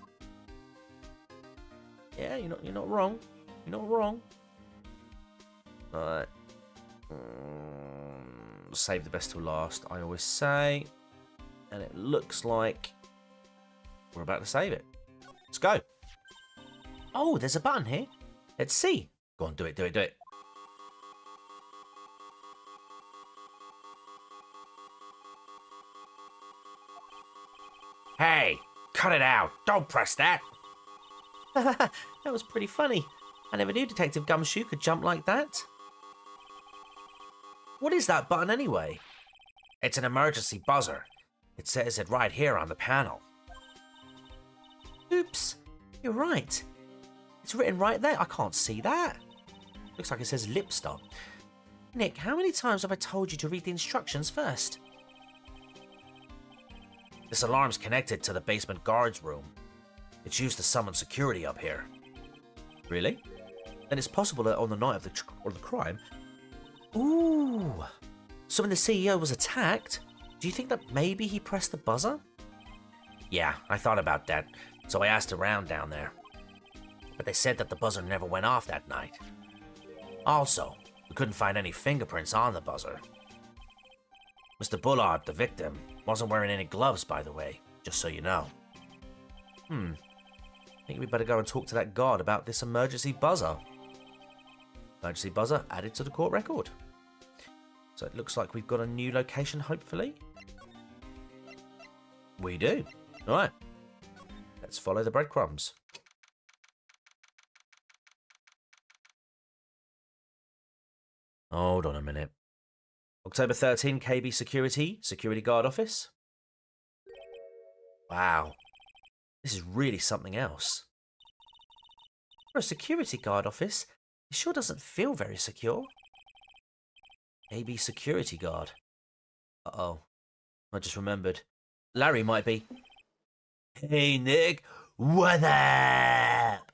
Yeah, you're not wrong. You're not wrong. Alright. Save the best till last, I always say. And it looks like we're about to save it. Let's go. Oh, there's a button here. Let's see. Go on, do it, do it, do it. Hey, cut it out. Don't press that. That was pretty funny. I never knew Detective Gumshoe could jump like that. What is that button anyway? It's an emergency buzzer. It says it right here on the panel. Oops, you're right. It's written right there. I can't see that. Looks like it says lip stop. Nick, how many times have I told you to read the instructions first? This alarm's connected to the basement guard's room. It's used to summon security up here. Really? Then it's possible that on the night of the crime... Ooh! So when the CEO was attacked, do you think that maybe he pressed the buzzer? Yeah, I thought about that, so I asked around down there. But they said that the buzzer never went off that night. Also, we couldn't find any fingerprints on the buzzer. Mr. Bullard, the victim, wasn't wearing any gloves, by the way, just so you know. I think we better go and talk to that guard about this emergency buzzer. Emergency buzzer added to the court record. So it looks like we've got a new location, hopefully. We do. Alright. Let's follow the breadcrumbs. Hold on a minute. October 13, KB Security, Security Guard Office. Wow. This is really something else. For a security guard office, it sure doesn't feel very secure. KB Security Guard. Uh-oh. I just remembered. Larry might be. Hey, Nick. What up?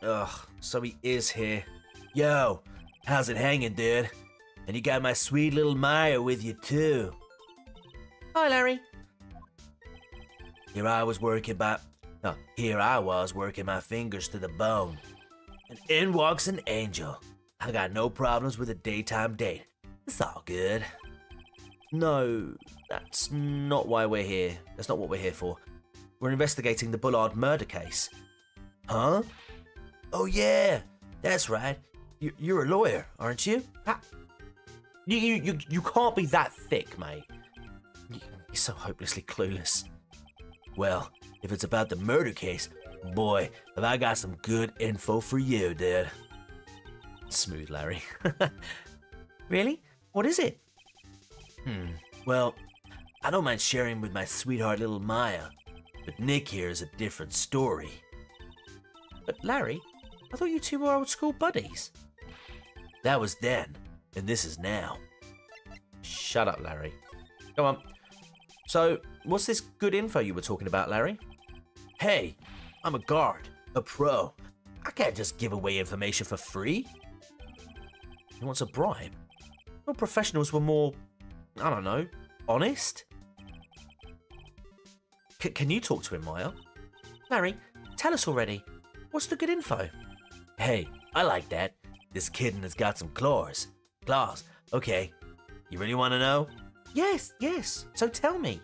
Ugh, so he is here. Yo, how's it hanging, dude? And you got my sweet little Maya with you, too. Hi, Larry. Here I was working my fingers to the bone. And in walks an angel. I got no problems with a daytime date. It's all good. No, that's not why we're here. That's not what we're here for. We're investigating the Bullard murder case. Huh? Oh yeah, that's right. You're a lawyer, aren't you? You can't be that thick, mate. You're so hopelessly clueless. Well, if it's about the murder case, boy, have I got some good info for you, dude. Smooth, Larry. Really? What is it? Well, I don't mind sharing with my sweetheart little Maya, but Nick here is a different story. But Larry, I thought you two were old school buddies. That was then, and this is now. Shut up, Larry. Come on. So, what's this good info you were talking about, Larry? Hey, I'm a guard, a pro. I can't just give away information for free. He wants a bribe. No professionals were more, I don't know, honest? Can you talk to him, Maya? Larry, tell us already. What's the good info? Hey, I like that. This kitten has got some claws. Claws, okay. You really want to know? Yes. So tell me.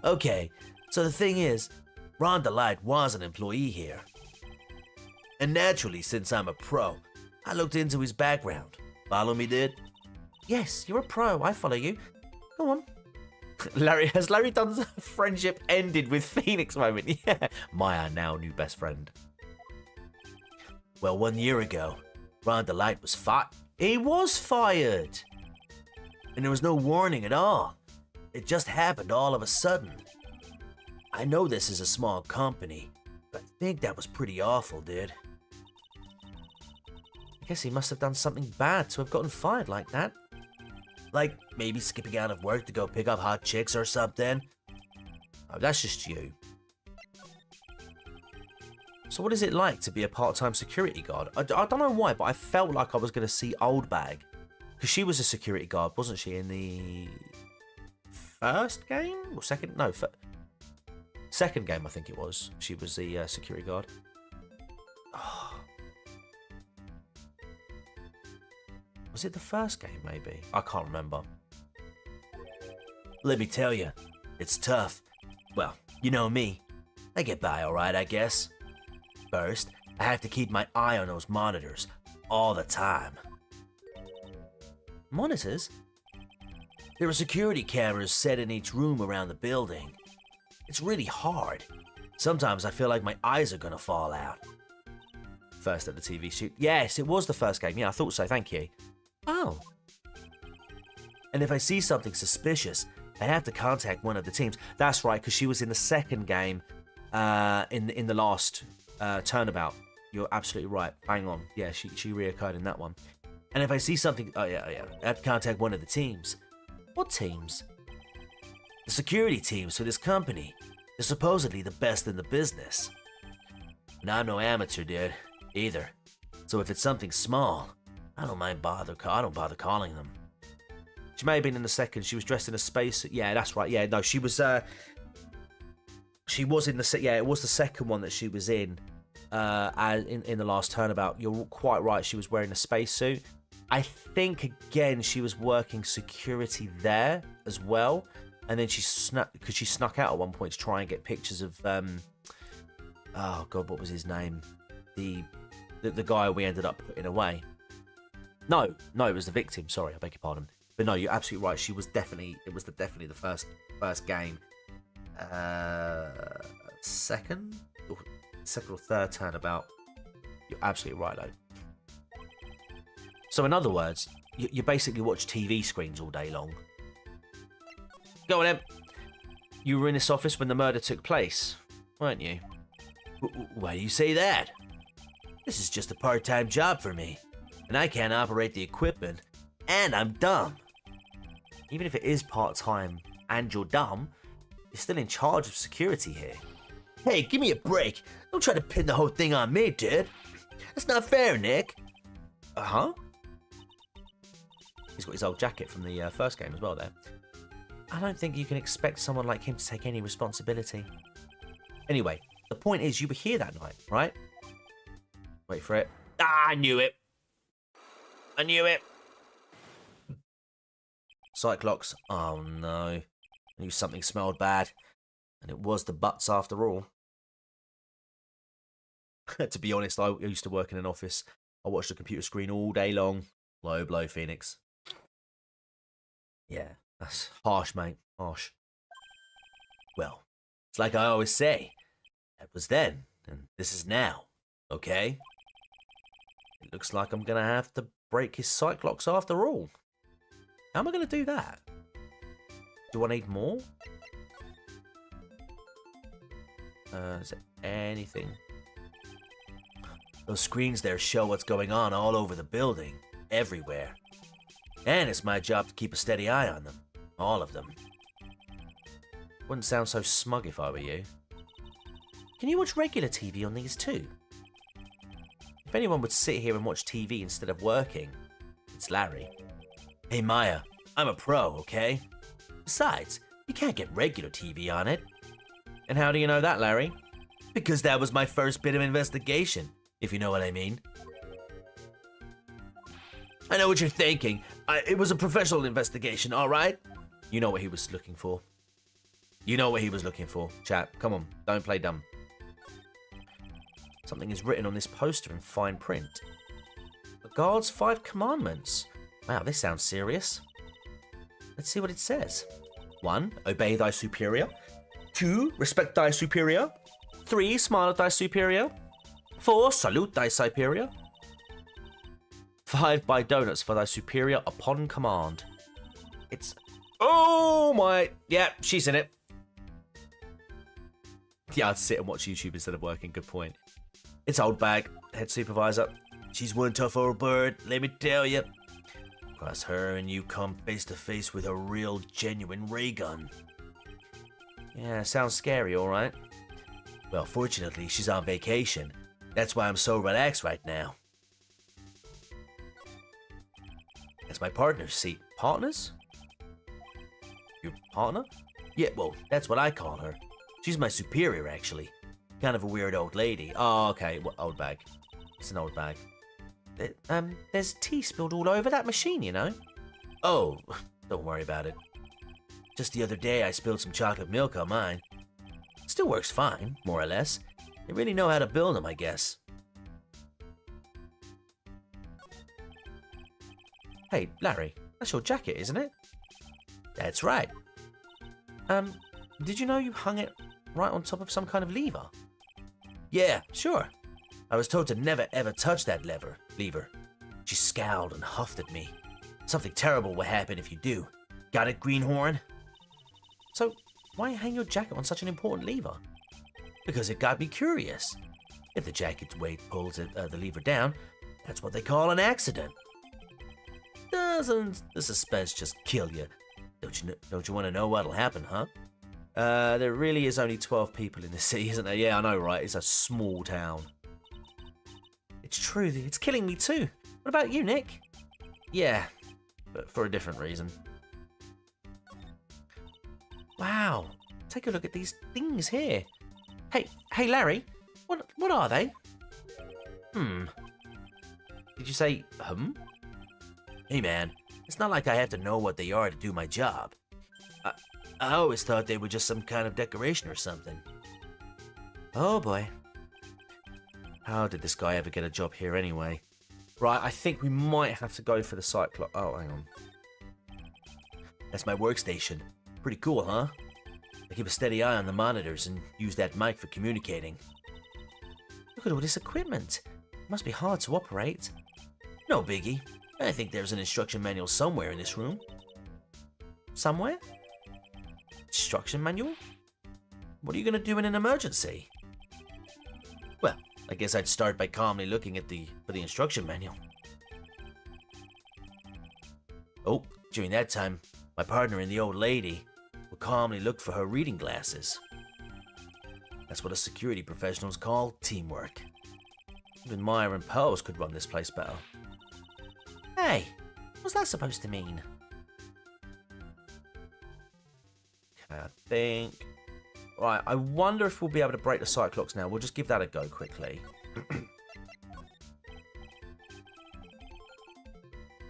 Okay, so the thing is, Rhonda Light was an employee here. And naturally, since I'm a pro, I looked into his background. Follow me, dude? Yes, you're a pro. I follow you. Go on. Has Larry Dunn's friendship ended with Phoenix moment? Yeah. Maya, now new best friend. Well, 1 year ago, Rhonda Light was fired. He was fired! And there was no warning at all. It just happened all of a sudden. I know this is a small company, but I think that was pretty awful, dude. I guess he must have done something bad to have gotten fired like that. Like, maybe skipping out of work to go pick up hot chicks or something. Oh, that's just you. So what is it like to be a part-time security guard? I don't know why, but I felt like I was going to see Old Bag. Because she was a security guard, wasn't she, in the first game? Or second? No, second game, I think it was. She was the security guard. Oh. Was it the first game, maybe? I can't remember. Let me tell you, it's tough. Well, you know me. I get by alright, I guess. First, I have to keep my eye on those monitors all the time. Monitors? There are security cameras set in each room around the building. It's really hard. Sometimes I feel like my eyes are gonna fall out. First at the TV shoot. Yes, it was the first game. Yeah, I thought so. Thank you. Oh. And if I see something suspicious, I have to contact one of the teams. That's right, because she was in the second game in the last Turnabout. You're absolutely right. Bang on. Yeah, she reoccurred in that one. And if I see something... Oh, yeah. I have to contact one of the teams. What teams? The security teams for this company. They're supposedly the best in the business. And I'm no amateur, dude, either. So if it's something small, I don't bother calling them. She may have been in the second. She was dressed in a space... Yeah, that's right. Yeah, no, she was... She was in the... Yeah, it was the second one that she was in the last Turnabout. You're quite right. She was wearing a spacesuit. I think, again, she was working security there as well. And then she snuck out at one point to try and get pictures of... oh, God, what was his name? The guy we ended up putting away. No, it was the victim. Sorry, I beg your pardon. But no, you're absolutely right. She was definitely... It was definitely the first game. Second or third Turnabout. You're absolutely right, though. So in other words, you basically watch TV screens all day long. Go on, then. You were in this office when the murder took place, weren't you? Why do you say that? This is just a part-time job for me, and I can't operate the equipment, and I'm dumb. Even if it is part-time and you're dumb, you're still in charge of security here. Hey, give me a break. Don't try to pin the whole thing on me, dude. That's not fair, Nick. Uh-huh. He's got his old jacket from the first game as well there. I don't think you can expect someone like him to take any responsibility. Anyway, the point is you were here that night, right? Wait for it. Ah, I knew it. I knew it. Cyclops. Oh no. I knew something smelled bad. And it was the butts after all. To be honest, I used to work in an office. I watched the computer screen all day long. Low blow, Phoenix. Yeah, that's harsh, mate. Harsh. Well, it's like I always say. That was then, and this is now. Okay? It looks like I'm going to have to break his Cyclops after all. How am I going to do that? Do I need more? Is there anything? Those screens there show what's going on all over the building. Everywhere. And it's my job to keep a steady eye on them. All of them. Wouldn't sound so smug if I were you. Can you watch regular TV on these too? If anyone would sit here and watch TV instead of working, it's Larry. Hey Maya, I'm a pro, okay? Besides, you can't get regular TV on it. And how do you know that, Larry? Because that was my first bit of investigation, if you know what I mean. I know what you're thinking. It was a professional investigation, alright? You know what he was looking for. You know what he was looking for, chap. Come on, don't play dumb. Something is written on this poster in fine print. The Guard's 5 commandments. Wow, this sounds serious. Let's see what it says. 1. Obey thy superior. 2. Respect thy superior. 3. Smile at thy superior. 4. Salute thy superior. 5. Buy donuts for thy superior upon command. It's... Oh my... Yeah, she's in it. Yeah, I'd sit and watch YouTube instead of working. Good point. It's Old Bag, head supervisor. She's one tough old bird, let me tell you. Cross her and you come face to face with a real, genuine ray gun. Yeah, sounds scary, alright. Well, fortunately, she's on vacation, That's why I'm so relaxed right now. That's my partner. See, partners? Your partner? Yeah, well, that's what I call her. She's my superior, actually. Kind of a weird old lady. Oh, okay. What old bag? It's an old bag. There's tea spilled all over that machine, you know? Oh, don't worry about it. Just the other day, I spilled some chocolate milk on mine. Still works fine, more or less. They really know how to build them, I guess. Hey, Larry, that's your jacket, isn't it? That's right. Did you know you hung it right on top of some kind of lever? Yeah, sure. I was told to never ever touch that lever. She scowled and huffed at me. Something terrible will happen if you do. Got it, Greenhorn? So, why hang your jacket on such an important lever? Because it got me curious. If the jacket's weight pulls the lever down, that's what they call an accident. Doesn't the suspense just kill you? Don't you want to know what'll happen, huh? There really is only 12 people in the city, isn't there? Yeah, I know, right? It's a small town. It's true, it's killing me too. What about you, Nick? Yeah, but for a different reason. Wow, take a look at these things here. Hey, Larry, what are they? Did you say, Hey, man, it's not like I have to know what they are to do my job. I always thought they were just some kind of decoration or something. Oh, boy. How did this guy ever get a job here anyway? Right, I think we might have to go for the Cyclops. Oh, hang on. That's my workstation. Pretty cool, huh? I keep a steady eye on the monitors and use that mic for communicating. Look at all this equipment. It must be hard to operate. No biggie. I think there's an instruction manual somewhere in this room. Somewhere? Instruction manual? What are you going to do in an emergency? Well, I guess I'd start by calmly looking at for the instruction manual. Oh, during that time, my partner and the old lady would calmly look for her reading glasses. That's what us security professionals call teamwork. Even Maya and Pearls could run this place better. Hey, what's that supposed to mean? Okay, I think... Right, I wonder if we'll be able to break the Cyclops now. We'll just give that a go quickly.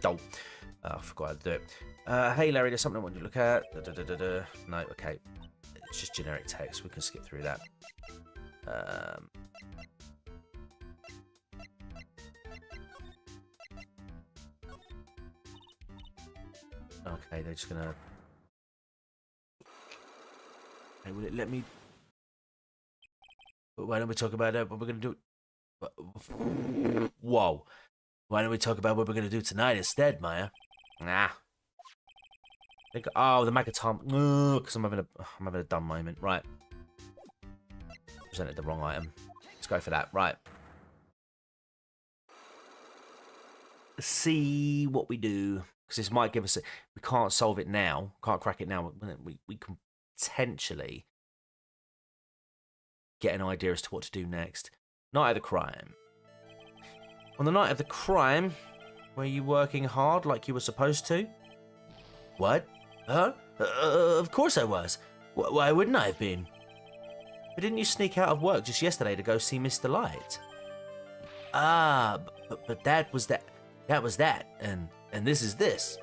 Oh, I forgot how to do it. Hey, Larry, there's something I want you to look at. No, okay. It's just generic text. We can skip through that. Okay, they're just gonna... Hey, will it let me... Why don't we talk about what we're gonna do... Whoa. Why don't we talk about what we're gonna do tonight instead, Maya? Nah. Oh, the Magatom... Because I'm having a dumb moment. Right. Presented the wrong item. Let's go for that. Right. Let's see what we do. Because this might give us... We can't solve it now. Can't crack it now. We can potentially get an idea as to what to do next. Night of the crime. On the night of the crime, were you working hard like you were supposed to? What? Huh? Of course I was. Why wouldn't I have been? But didn't you sneak out of work just yesterday to go see Mr. Light? Ah, but that was that. That was that, and this is this.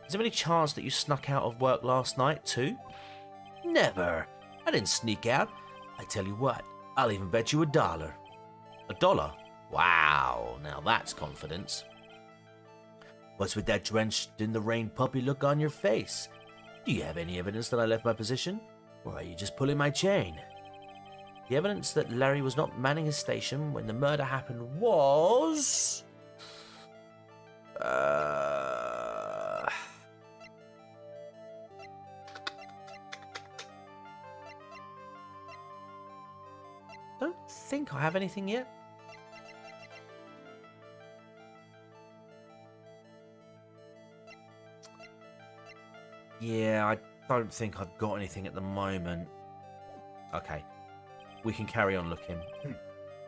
Is there any chance that you snuck out of work last night too? Never. I didn't sneak out. I tell you what, I'll even bet you $1. $1? Wow, now that's confidence. What's with that drenched in the rain puppy look on your face? Do you have any evidence that I left my position? Or are you just pulling my chain? The evidence that Larry was not manning his station when the murder happened was... Don't think I have anything yet. Yeah, I don't think I've got anything at the moment. Okay. We can carry on looking.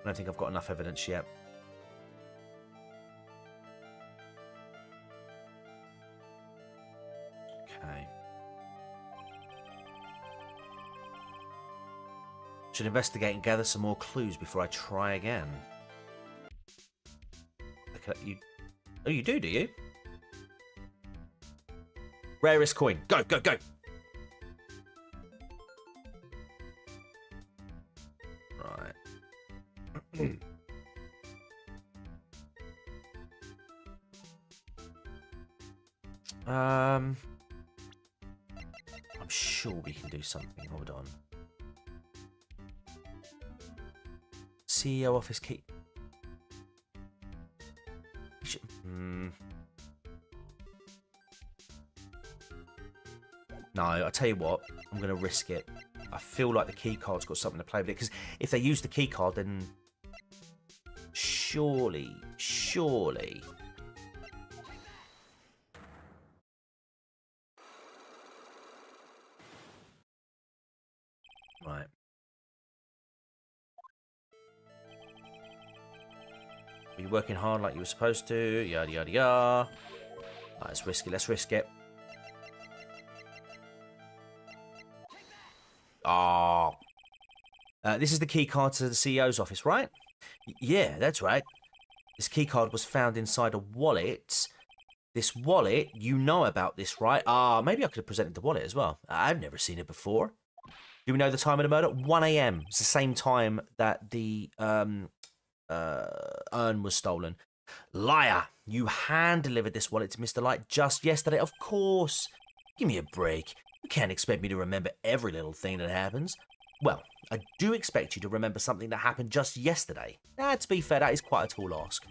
I don't think I've got enough evidence yet. Okay. Should investigate and gather some more clues before I try again. Okay, you... Oh, you do you? Rarest coin. Go, go, go! Right. I'm sure we can do something. Hold on. CEO office key. No, I tell you what, I'm going to risk it. I feel like the key card's got something to play with it, because if they use the key card, then surely. Right. Are you working hard like you were supposed to? Yada, yada, yada. Right, let's risk it, let's risk it. Oh. This is the key card to the CEO's office, right? Yeah, that's right. This key card was found inside a wallet. This wallet, you know about this, right? Maybe I could have presented the wallet as well. I've never seen it before. Do we know the time of the murder? 1 a.m. It's the same time that the urn was stolen. Liar! You hand-delivered this wallet to Mr. Light just yesterday. Of course. Give me a break. You can't expect me to remember every little thing that happens. Well, I do expect you to remember something that happened just yesterday. To be fair, that is quite a tall ask.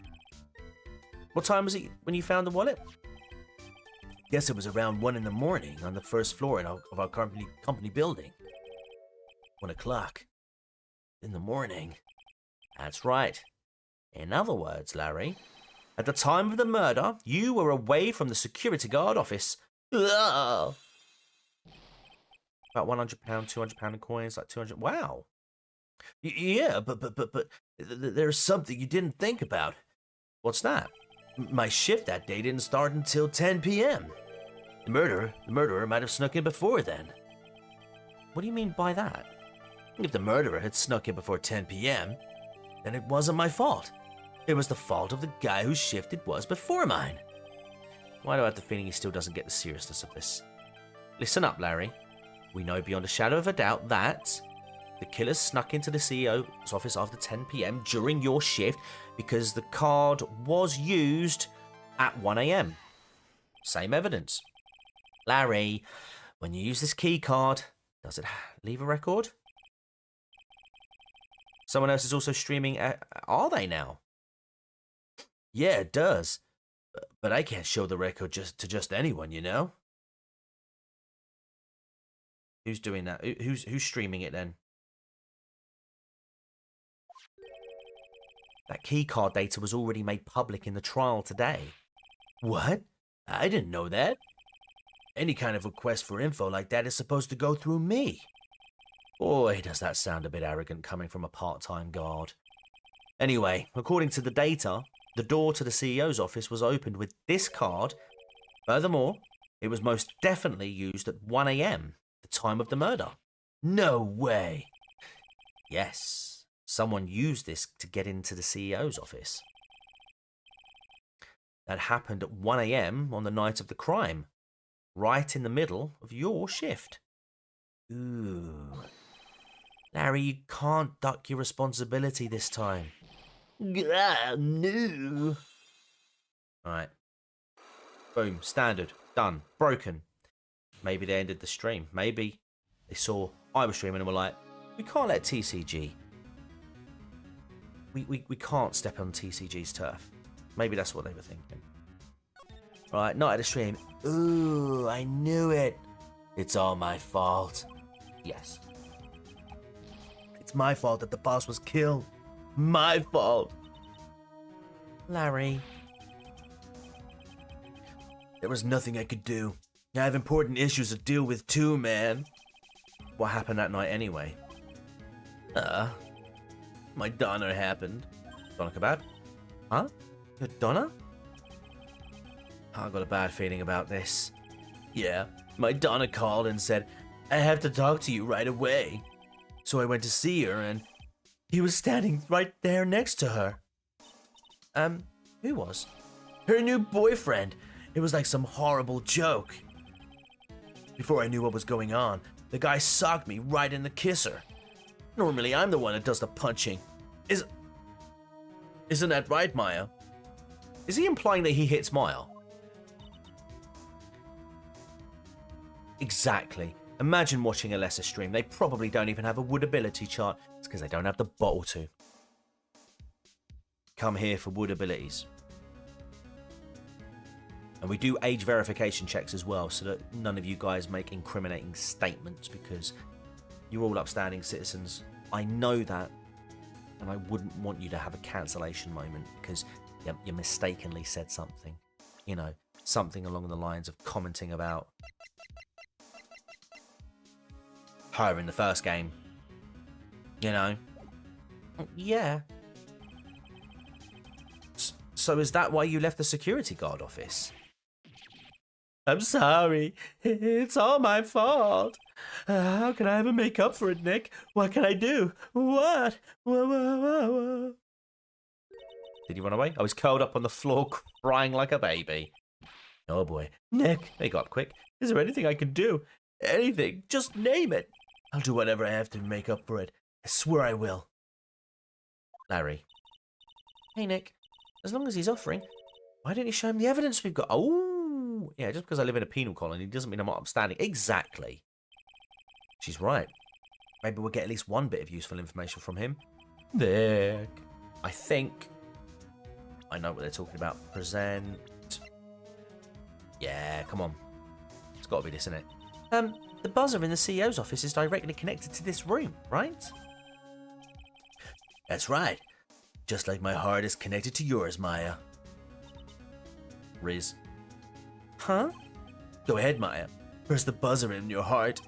What time was it when you found the wallet? Guess it was around 1 in the morning on the first floor of our company building. 1 o'clock. In the morning. That's right. In other words, Larry, at the time of the murder, you were away from the security guard office. Ugh. About £100, £200 in coins, like 200. Wow. Yeah, but there's something you didn't think about. What's that? My shift that day didn't start until 10 p.m. The murderer might have snuck in before then. What do you mean by that? If the murderer had snuck in before 10 p.m., then it wasn't my fault. It was the fault of the guy whose shift it was before mine. Why do I have the feeling he still doesn't get the seriousness of this? Listen up, Larry. We know beyond a shadow of a doubt that the killer snuck into the CEO's office after 10 p.m. during your shift because the card was used at 1 a.m. Same evidence. Larry, when you use this key card, does it leave a record? Someone else is also streaming. Are they now? Yeah, it does. But I can't show the record to just anyone, you know? Who's doing that? Who's streaming it then? That keycard data was already made public in the trial today. What? I didn't know that. Any kind of request for info like that is supposed to go through me. Boy, does that sound a bit arrogant coming from a part-time guard. Anyway, according to the data, the door to the CEO's office was opened with this card. Furthermore, it was most definitely used at 1 a.m., the time of the murder. No way! Yes, someone used this to get into the CEO's office. That happened at 1 a.m. on the night of the crime, right in the middle of your shift. Ooh. Larry, you can't duck your responsibility this time. No. Alright. Boom. Standard. Done. Broken. Maybe they ended the stream. Maybe they saw I was streaming and were like, we can't let TCG. We can't step on TCG's turf. Maybe that's what they were thinking. Right, not at the stream. Ooh, I knew it. It's all my fault. Yes. It's my fault that the boss was killed. My fault. Larry. There was nothing I could do. I have important issues to deal with too, man. What happened that night anyway? my Donna happened. Doner kebab? Huh? Your Donna? I got a bad feeling about this. Yeah, my Donna called and said, I have to talk to you right away. So I went to see her and he was standing right there next to her. Who was? Her new boyfriend. It was like some horrible joke. Before I knew what was going on, the guy socked me right in the kisser. Normally I'm the one that does the punching. Isn't that right, Maya? Is he implying that he hits Maya? Exactly. Imagine watching a lesser stream. They probably don't even have a wood ability chart. It's because they don't have the bottle to. Come here for wood abilities. And we do age verification checks as well, so that none of you guys make incriminating statements, because you're all upstanding citizens. I know that, and I wouldn't want you to have a cancellation moment because you mistakenly said something. You know, something along the lines of commenting about her in the first game. You know? Yeah. So is that why you left the security guard office? I'm sorry. It's all my fault. How can I ever make up for it, Nick? What can I do? What? Whoa. Did he run away? I was curled up on the floor crying like a baby. Oh boy. Nick, they got up quick. Is there anything I can do? Anything. Just name it. I'll do whatever I have to make up for it. I swear I will. Larry. Hey, Nick. As long as he's offering, why don't you show him the evidence we've got? Oh, yeah, just because I live in a penal colony doesn't mean I'm not upstanding. Exactly. She's right. Maybe we'll get at least one bit of useful information from him. Nick. I think I know what they're talking about. Present. Yeah, come on. It's got to be this, isn't it? The buzzer in the CEO's office is directly connected to this room, right? That's right. Just like my heart is connected to yours, Maya. Riz. Huh? Go ahead, Maya. Press the buzzer in your heart.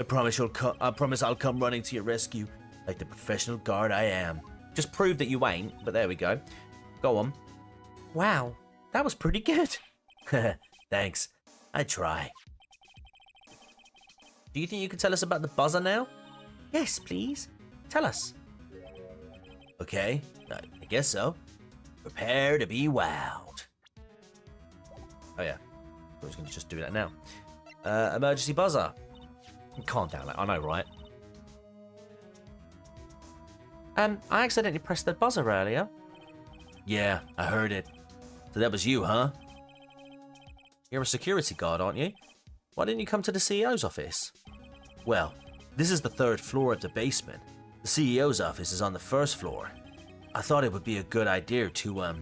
I promise I'll come running to your rescue, like the professional guard I am. Just prove that you ain't, but there we go. Go on. Wow, that was pretty good. Thanks. I try. Do you think you can tell us about the buzzer now? Yes, please. Tell us. Okay, I guess so. Prepare to be wowed. Oh yeah, I was going to just do that now. Emergency buzzer. Calm down, I know, right? I accidentally pressed the buzzer earlier. Yeah, I heard it. So that was you, huh? You're a security guard, aren't you? Why didn't you come to the CEO's office? Well, this is the 3rd floor of the basement. The CEO's office is on the 1st floor. I thought it would be a good idea to,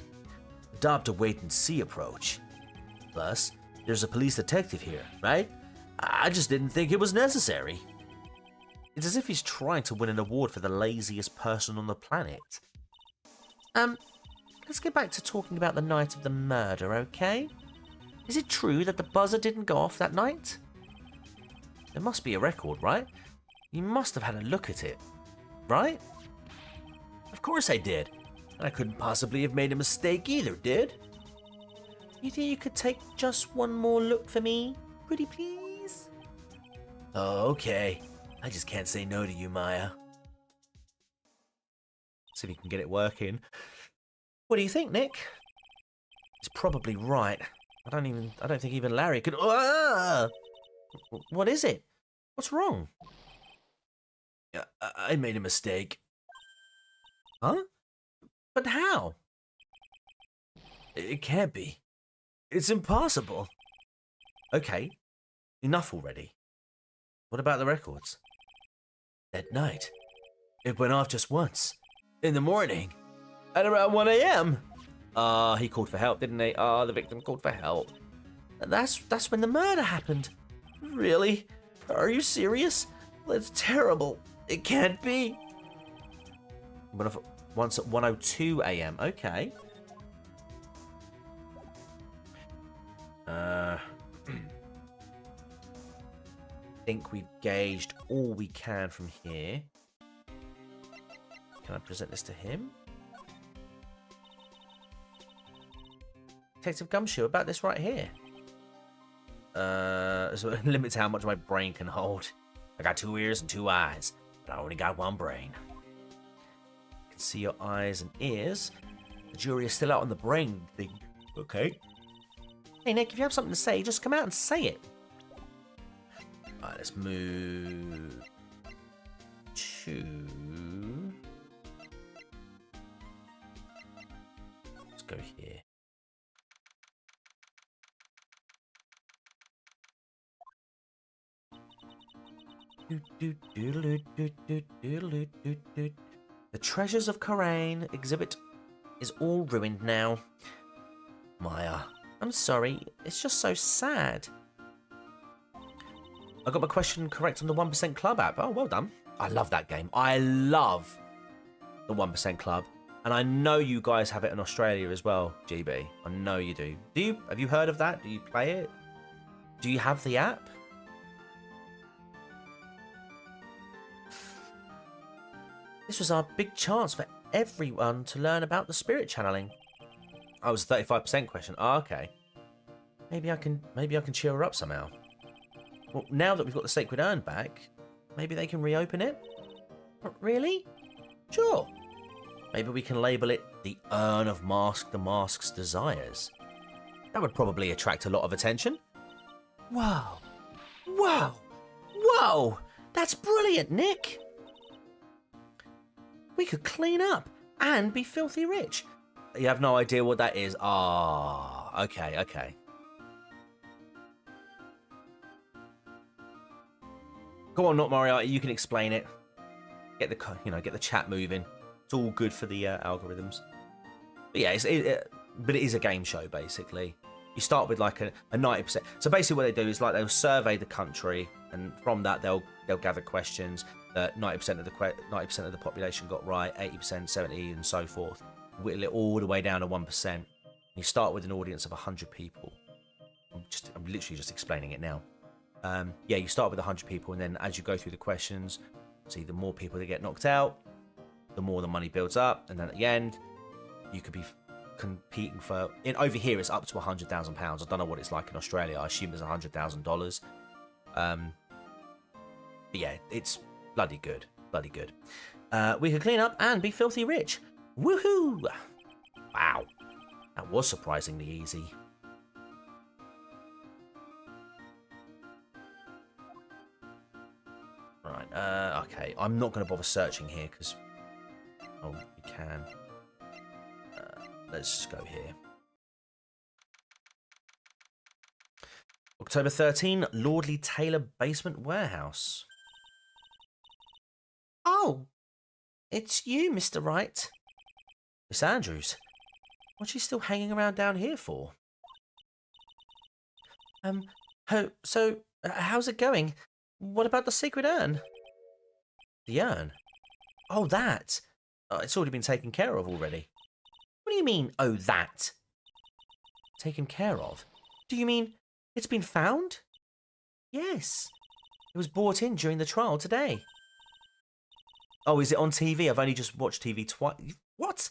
adopt a wait-and-see approach. Plus, there's a police detective here, right? I just didn't think it was necessary. It's as if he's trying to win an award for the laziest person on the planet. Let's get back to talking about the night of the murder, okay? Is it true that the buzzer didn't go off that night? There must be a record, right? You must have had a look at it, right? Of course I did. And I couldn't possibly have made a mistake either, did? You think you could take just one more look for me? Pretty please? Oh, okay. I just can't say no to you, Maya. See if we can get it working. What do you think, Nick? He's probably right. I don't think even Larry could. Ah! What is it? What's wrong? I made a mistake. Huh? But how? It can't be. It's impossible. Okay, enough already. What about the records? That night, it went off just once. In the morning, at around 1 a.m. He called for help, didn't he? The victim called for help. That's when the murder happened. Really? Are you serious? That's terrible. It can't be. Once at 1:02 a.m. Okay. I think we've gauged all we can from here. Can I present this to him? Detective Gumshoe, about this right here. So limits how much my brain can hold. I got 2 ears and 2 eyes, but I only got 1 brain. I can see your eyes and ears. The jury is still out on the brain thing. Okay. Hey Nick, if you have something to say, just come out and say it. Alright, let's move to... Let's go here. The treasures of Karain exhibit is all ruined now. Maya, I'm sorry, it's just so sad. I got my question correct on the 1% Club app. Oh, well done. I love that game. I love the 1% Club. And I know you guys have it in Australia as well, GB. I know you do. Have you heard of that? Do you play it? Do you have the app? This was our big chance for everyone to learn about the spirit channeling. I was 35% question. Oh, okay. Maybe I can cheer her up somehow. Well, now that we've got the sacred urn back, maybe they can reopen it? Really? Sure. Maybe we can label it the Urn of the Mask's Desires. That would probably attract a lot of attention. Wow. Wow. Whoa! That's brilliant, Nick! We could clean up and be filthy rich. You have no idea what that is. Ah, okay, okay. Go on, not Moriarty. You can explain it. Get the chat moving. It's all good for the algorithms. But yeah, but it is a game show basically. You start with like a 90%. So basically, what they do is like they'll survey the country, and from that they'll gather questions that 90% of the population got right, 80%, 70%, and so forth. Whittle it all the way down to 1%. You start with an audience of 100 people. I'm literally just explaining it now. Yeah, you start with 100 people, and then as you go through the questions, see the more people that get knocked out, the more the money builds up, and then at the end, you could be competing for. Over here, it's up to £100,000. I don't know what it's like in Australia. I assume there's $100,000. But yeah, it's bloody good, bloody good. We could clean up and be filthy rich. Woohoo! Wow, that was surprisingly easy. Right, okay, I'm not going to bother searching here because, oh, we can. Let's just go here. October 13, Lordly Taylor Basement Warehouse. Oh, it's you, Mr. Wright. Miss Andrews, what's she still hanging around down here for? So, how's it going? What about the sacred urn? The urn? Oh, that. It's already been taken care of already. What do you mean, oh, that? Taken care of? Do you mean it's been found? Yes. It was brought in during the trial today. Oh, is it on TV? I've only just watched TV twice. What?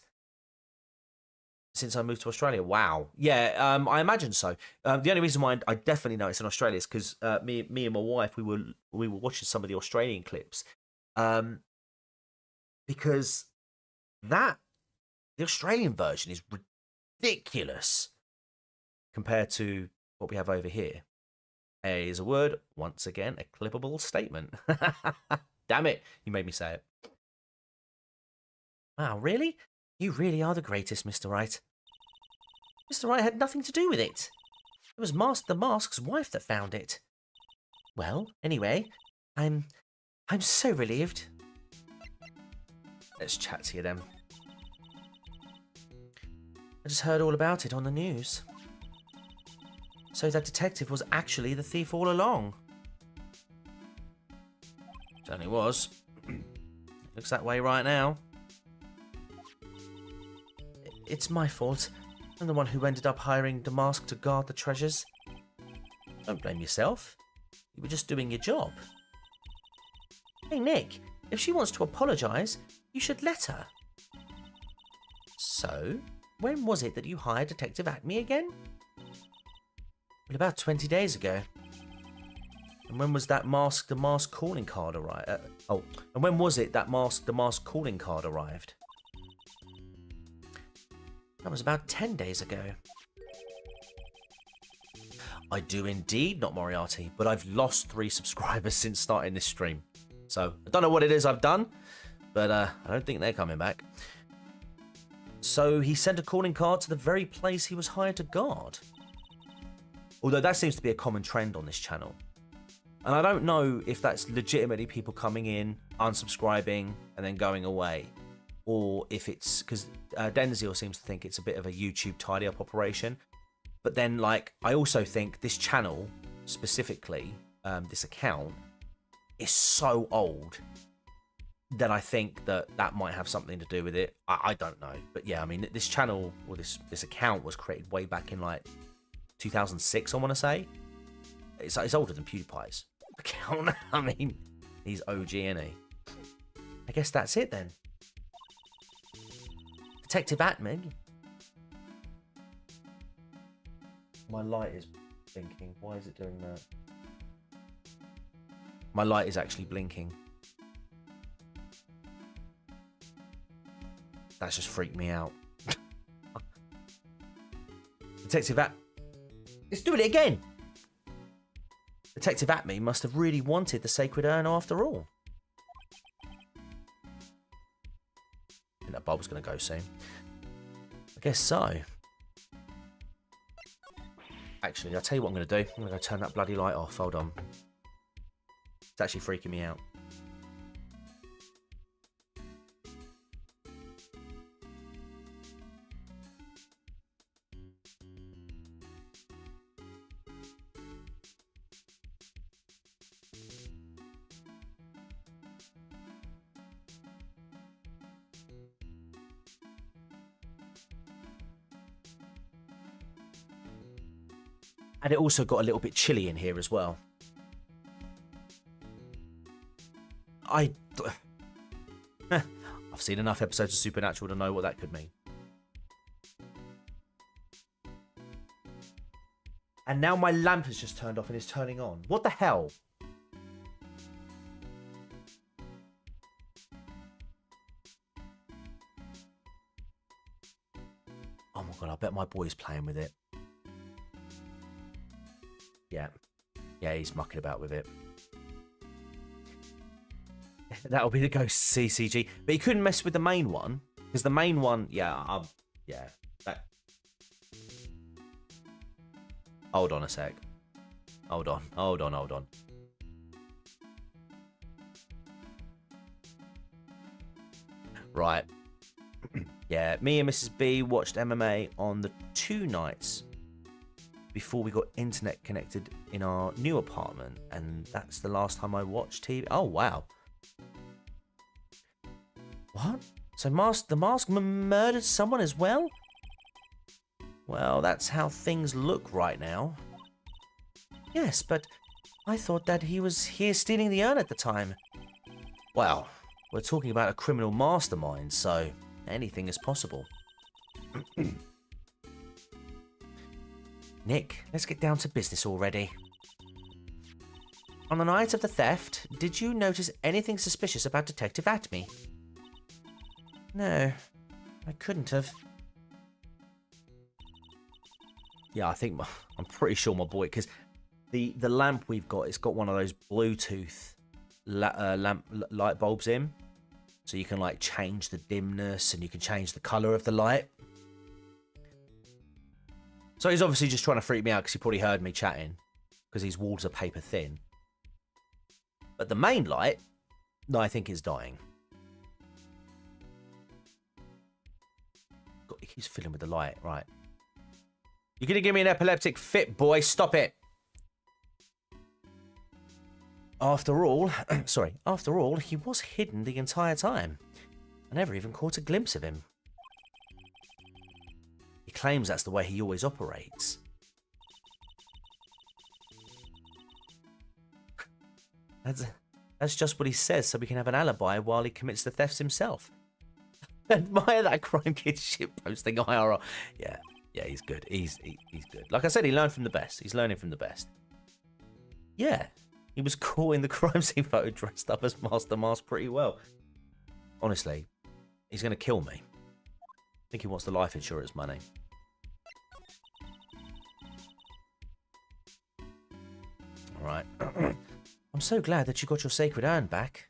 Since I moved to Australia. Wow. Yeah, I imagine so. The only reason why I definitely know it's in Australia is because me and my wife, we were watching some of the Australian clips. Because the Australian version is ridiculous compared to what we have over here. A is a word, once again, a clippable statement. Damn it, you made me say it. Wow, really? You really are the greatest, Mr. Wright. Mr. Wright had nothing to do with it. It was the Mask's wife that found it. Well, anyway, I'm so relieved. Let's chat to you then. I just heard all about it on the news. So that detective was actually the thief all along. Certainly was. Looks that way right now. It's my fault. I'm the one who ended up hiring the Mask to guard the treasures. Don't blame yourself. You were just doing your job. Hey, Nick, if she wants to apologise, You should let her. So, when was it that you hired Detective Acme again? Well, about 20 days ago. And when was that the mask calling card arrived? And when was it that the mask calling card arrived? That was about 10 days ago. I do indeed, not Moriarty, but I've lost 3 subscribers since starting this stream. So, I don't know what it is I've done, but I don't think they're coming back. So, he sent a calling card to the very place he was hired to guard. Although that seems to be a common trend on this channel. And I don't know if that's legitimately people coming in, unsubscribing, and then going away. Or if it's... Because Denziel seems to think it's a bit of a YouTube tidy-up operation. But then, like, I also think this channel, specifically, this account, is so old that I think that might have something to do with it. I don't know. But yeah, I mean, this channel, or this account was created way back in, like, 2006, I want to say. It's older than PewDiePie's account. I mean, he's OG, isn't he? I guess that's it then. Detective Atman. My light is blinking. Why is it doing that? My light is actually blinking. That's just freaked me out. Detective At... Let's do it again! Detective Atme must have really wanted the sacred urn after all. I think that bulb's going to go soon. I guess so. Actually, I'll tell you what I'm going to do. I'm going to go turn that bloody light off. Hold on. It's actually freaking me out. And it also got a little bit chilly in here as well. I've seen enough episodes of Supernatural to know what that could mean. And now my lamp has just turned off and is turning on. What the hell? Oh my god, I bet my boy's playing with it. Yeah, he's mucking about with it. That'll be the ghost CCG. But he couldn't mess with the main one. Because the main one, yeah. Hold on a sec. Hold on. Right. Yeah, me and Mrs. B watched MMA on the 2 nights before we got internet connected in our new apartment, and that's the last time I watched TV. Oh, wow. What? So the mask murdered someone as well? Well, that's how things look right now. Yes, but I thought that he was here stealing the urn at the time. Well, we're talking about a criminal mastermind, so anything is possible. Nick, let's get down to business already. On the night of the theft, did you notice anything suspicious about Detective Atme? No, I couldn't have. Yeah, I'm pretty sure my boy, because the lamp we've got, it's got one of those Bluetooth lamp light bulbs in, so you can like change the dimness and you can change the color of the light. So he's obviously just trying to freak me out because he probably heard me chatting because these walls are paper thin. But the main light, no, I think is dying. God, he keeps fiddling with the light, right? You're going to give me an epileptic fit, boy. Stop it. After all, he was hidden the entire time. I never even caught a glimpse of him. He claims that's the way he always operates. That's just what he says, so we can have an alibi while he commits the thefts himself. Admire that Crime Kid shit posting IRL. Yeah, yeah, he's good. He's good. Like I said, he learned from the best. He's learning from the best. Yeah, he was cool in the crime scene photo, dressed up as Master Mask pretty well. Honestly, he's going to kill me. I think he wants the life insurance money. All right. I'm so glad that you got your sacred urn back.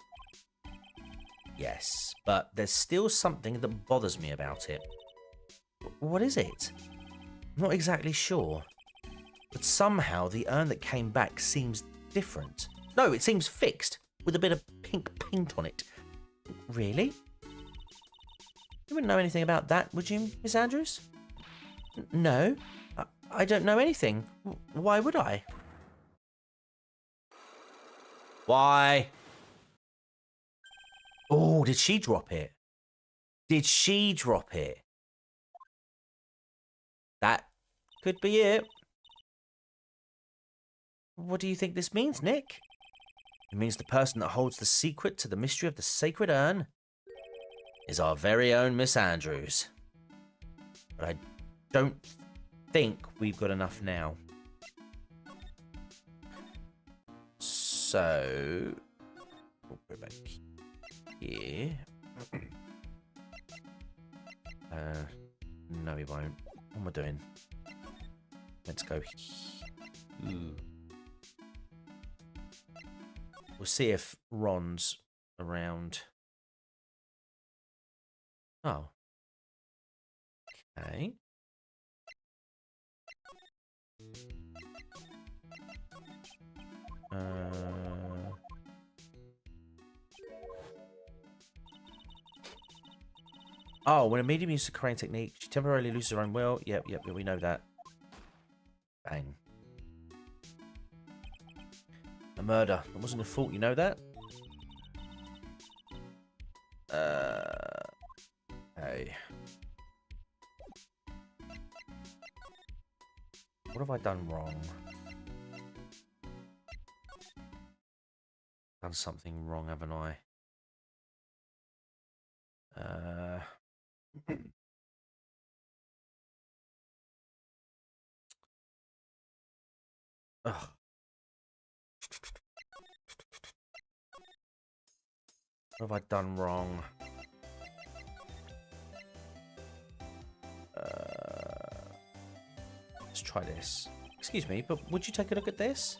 Yes, but there's still something that bothers me about it. What is it? I'm not exactly sure. But somehow the urn that came back seems different. No, it seems fixed, with a bit of pink paint on it. Really? You wouldn't know anything about that, would you, Miss Andrews? No, I don't know anything. Why would I? Why? Oh, did she drop it? Did she drop it? That could be it. What do you think this means, Nick? It means the person that holds the secret to the mystery of the sacred urn is our very own Miss Andrews. But I don't think we've got enough now. So we'll go back here. No, we won't. What am I doing? Let's go. Ooh. We'll see if Ron's around. Oh. Okay. Oh, when a medium uses a crane technique, she temporarily loses her own will. Yep, we know that. Bang. A murder. It wasn't a fault, you know that? Hey. What have I done wrong? Done something wrong, haven't I? Ugh. What have I done wrong? Let's try this. Excuse me, but would you take a look at this?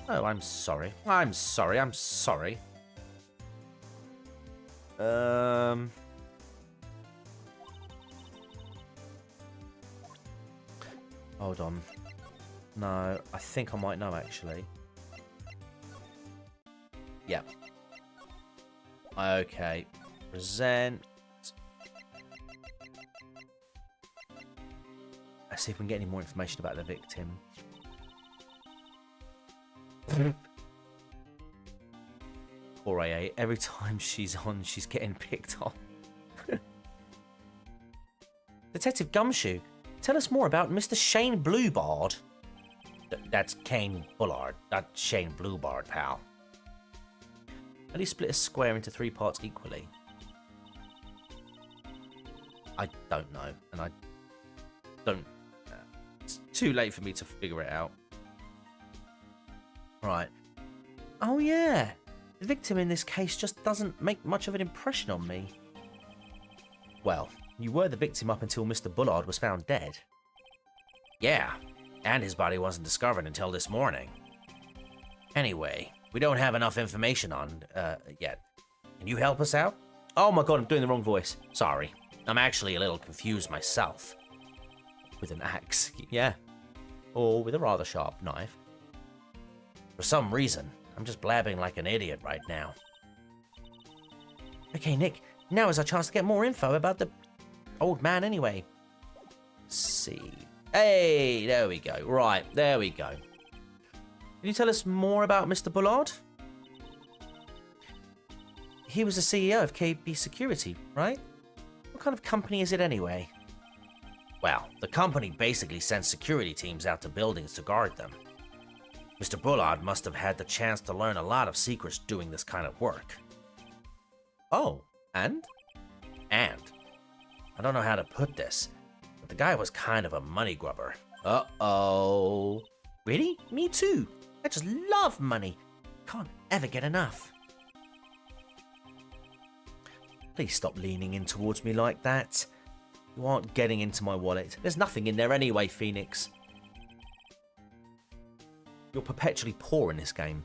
Oh, I'm sorry. I'm sorry. I'm sorry. Hold on. No, I think I might know, actually. Yep. Okay. Present. Let's see if we can get any more information about the victim. Poor AA. Every time she's on, she's getting picked on. Detective Gumshoe, tell us more about Mr. Shane Bluebard. That's Kane Bullard, not Shane Bluebard, pal. At least split a square into 3 parts equally. I don't know, and I don't... it's too late for me to figure it out. Right. Oh yeah, the victim in this case just doesn't make much of an impression on me. Well, you were the victim up until Mr. Bullard was found dead. Yeah, and his body wasn't discovered until this morning. Anyway, we don't have enough information on yet. Can you help us out? Oh my god, I'm doing the wrong voice. Sorry. I'm actually a little confused myself. With an axe, yeah. Or with a rather sharp knife. For some reason, I'm just blabbing like an idiot right now. Okay, Nick, now is our chance to get more info about the old man anyway. Let's see. Hey, there we go. Right, there we go. Can you tell us more about Mr. Bullard? He was the CEO of KB Security, right? What kind of company is it anyway? Well, the company basically sends security teams out to buildings to guard them. Mr. Bullard must have had the chance to learn a lot of secrets doing this kind of work. Oh, and? And I don't know how to put this, but the guy was kind of a money grubber. Uh-oh. Really? Me too. I just love money. Can't ever get enough. Please stop leaning in towards me like that. You aren't getting into my wallet. There's nothing in there anyway, Phoenix. You're perpetually poor in this game.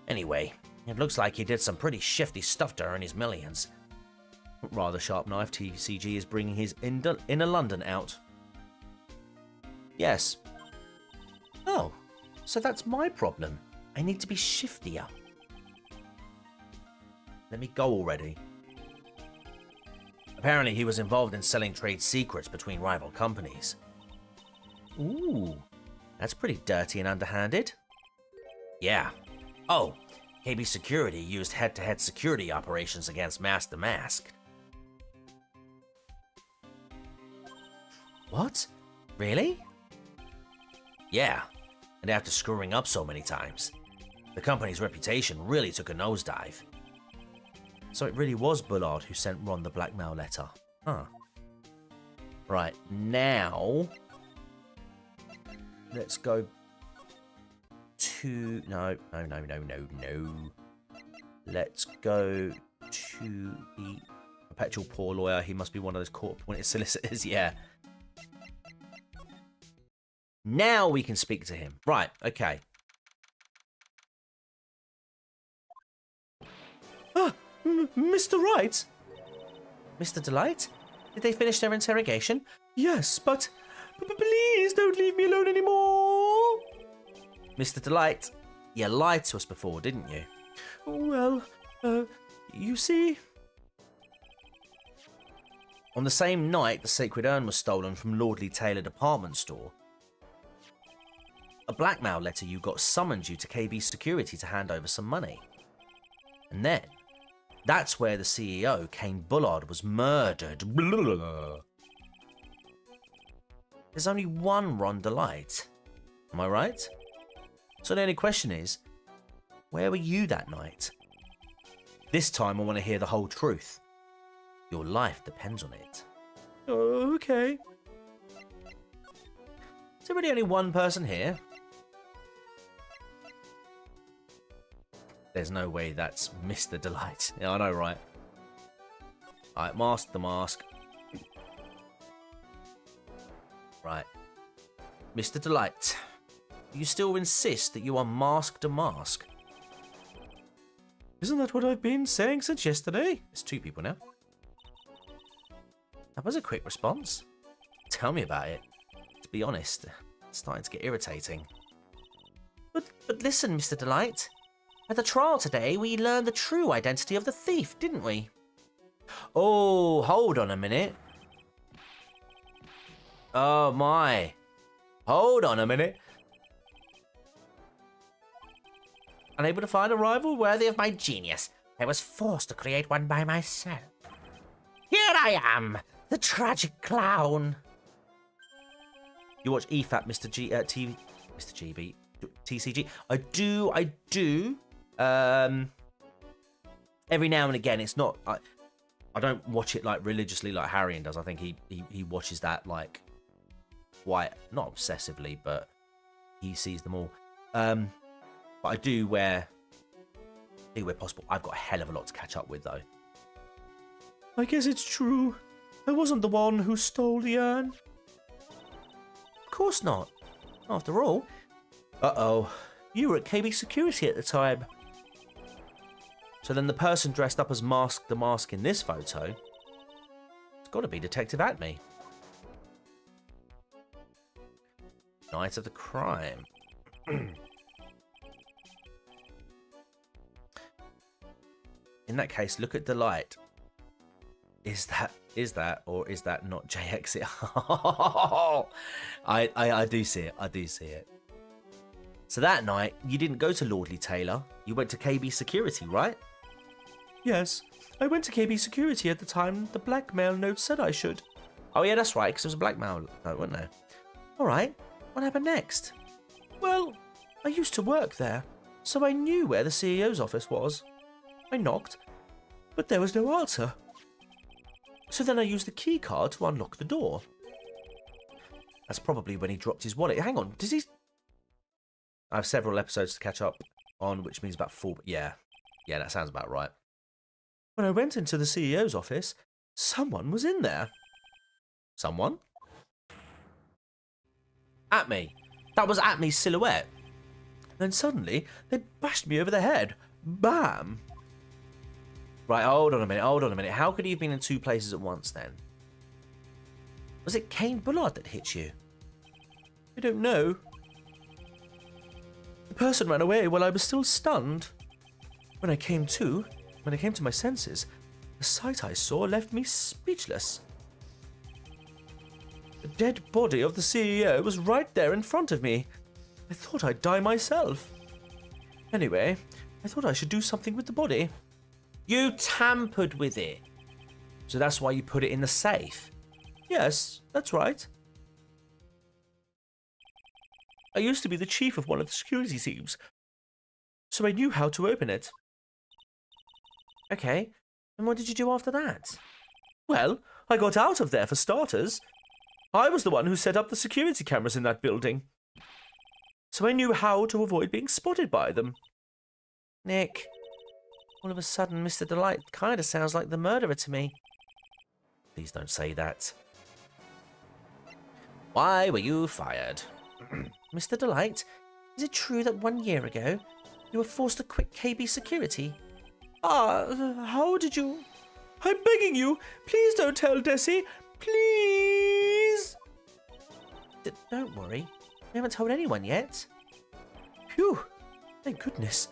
Anyway, it looks like he did some pretty shifty stuff to earn his millions. Rather sharp knife, TCG is bringing his inner London out. Yes. Oh, so that's my problem. I need to be shiftier. Let me go already. Apparently he was involved in selling trade secrets between rival companies. Ooh, that's pretty dirty and underhanded. Yeah. Oh, KB Security used head-to-head security operations against Mask the Mask. What? Really? Yeah, and after screwing up so many times, the company's reputation really took a nosedive. So it really was Bullard who sent Ron the blackmail letter. Huh. Right, now... let's go to... No. Let's go to the perpetual poor lawyer. He must be one of those court-appointed solicitors, yeah. Now we can speak to him. Right, okay. Ah, Mr. Wright? Mr. Delight? Did they finish their interrogation? Yes, but please don't leave me alone anymore. Mr. Delight, you lied to us before, didn't you? Well, you see... On the same night the sacred urn was stolen from Lordly Taylor department store, a blackmail letter you got summoned you to KB Security to hand over some money. And then, that's where the CEO, Kane Bullard, was murdered. There's only one Ron Delight. Am I right? So the only question is, where were you that night? This time I want to hear the whole truth. Your life depends on it. Okay. Is there really only one person here? There's no way that's Mr. Delight. Yeah, I know, right? Alright, Mask the Mask. Right. Mr. Delight, you still insist that you are Mask the Mask? Isn't that what I've been saying since yesterday? There's two people now. That was a quick response. Tell me about it. To be honest, it's starting to get irritating. But listen, Mr. Delight. At the trial today, we learned the true identity of the thief, didn't we? Oh, hold on a minute. Oh my. Hold on a minute. Unable to find a rival worthy of my genius, I was forced to create one by myself. Here I am, the tragic clown. You watch EFAP, Mr. GB, TCG. I do. Every now and again, it's not. I don't watch it like religiously like Harrion does. I think he watches that like quite not obsessively, but he sees them all. But I do where possible. I've got a hell of a lot to catch up with though. I guess it's true. I wasn't the one who stole the urn. Of course not. After all. Uh-oh. You were at KB Security at the time. So then the person dressed up as Mask the Mask in this photo, it's got to be Detective Atme. Night of the crime. In that case, look at Delight. Is that or is that not JX? I do see it. I do see it. So that night, you didn't go to Lordly Taylor. You went to KB Security, right? Yes, I went to KB Security at the time the blackmail note said I should. Oh yeah, that's right, because there was a blackmail note, wasn't there? Alright, what happened next? Well, I used to work there, so I knew where the CEO's office was. I knocked, but there was no answer. So then I used the key card to unlock the door. That's probably when he dropped his wallet. Hang on, does he... I have several episodes to catch up on, which means about 4... Yeah, that sounds about right. When I went into the CEO's office, someone was in there. Someone? Atme. That was Atme's silhouette. Then suddenly, they bashed me over the head. Bam! Right, hold on a minute. How could he have been in 2 places at once then? Was it Kane Bullard that hit you? I don't know. The person ran away while I was still stunned. When I came to my senses, the sight I saw left me speechless. The dead body of the CEO was right there in front of me. I thought I'd die myself. Anyway, I thought I should do something with the body. You tampered with it. So that's why you put it in the safe? Yes, that's right. I used to be the chief of one of the security teams, so I knew how to open it. Okay, and what did you do after that? Well, I got out of there for starters. I was the one who set up the security cameras in that building, so I knew how to avoid being spotted by them. Nick, all of a sudden Mr. Delight kind of sounds like the murderer to me. Please don't say that. Why were you fired? Mr. Delight, is it true that 1 year ago you were forced to quit KB Security? How did you... I'm begging you, please don't tell Desi. Please! Don't worry, we haven't told anyone yet. Phew, thank goodness.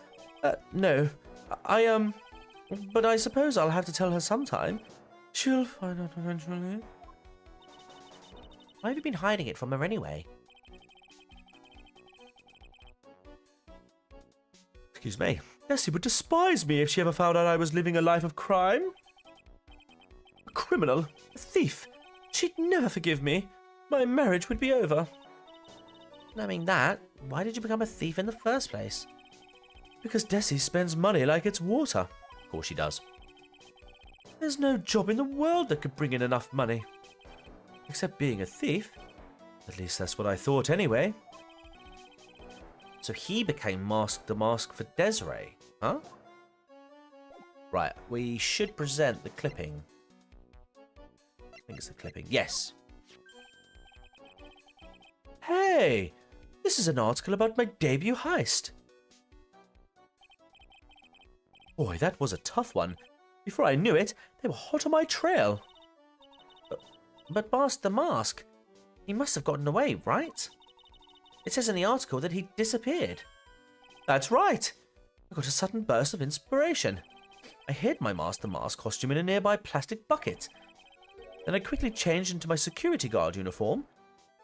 No, but I suppose I'll have to tell her sometime. She'll find out eventually. Why have you been hiding it from her anyway? Excuse me. Desi would despise me if she ever found out I was living a life of crime. A criminal, a thief. She'd never forgive me. My marriage would be over. Knowing that, why did you become a thief in the first place? Because Desi spends money like it's water. Of course she does. There's no job in the world that could bring in enough money. Except being a thief. At least that's what I thought anyway. So he became the mask for Desiree, huh? Right, we should present the clipping. I think it's the clipping. Yes. Hey! This is an article about my debut heist. Boy, that was a tough one. Before I knew it, they were hot on my trail. But Master Mask, he must have gotten away, right? It says in the article that he disappeared. That's right. I got a sudden burst of inspiration. I hid my Master Mask costume in a nearby plastic bucket. Then I quickly changed into my security guard uniform.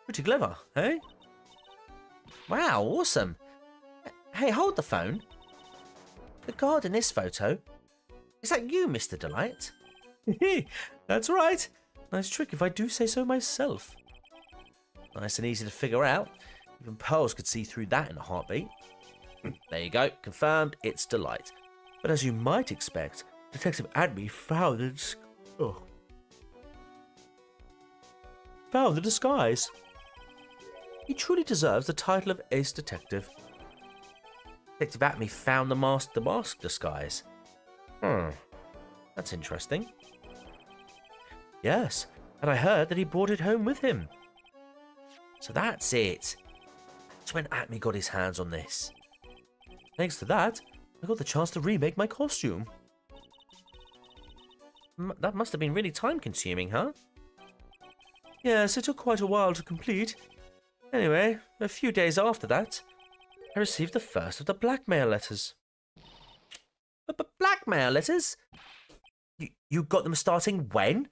Pretty clever, eh? Wow, awesome. Hey, hold the phone. The guard in this photo. Is that you, Mr. Delight? That's right. Nice trick if I do say so myself. Nice and easy to figure out. Even pearls could see through that in a heartbeat. There you go. Confirmed, it's Delight. But as you might expect, Detective Adme found the disguise. He truly deserves the title of Ace Detective. Detective Atme found the mask disguise. That's interesting. Yes, and I heard that he brought it home with him. So that's it. That's when Atme got his hands on this. Thanks to that, I got the chance to remake my costume. That must have been really time-consuming, huh? Yes, it took quite a while to complete. Anyway, a few days after that, I received the first of the blackmail letters. Blackmail letters? You got them starting when?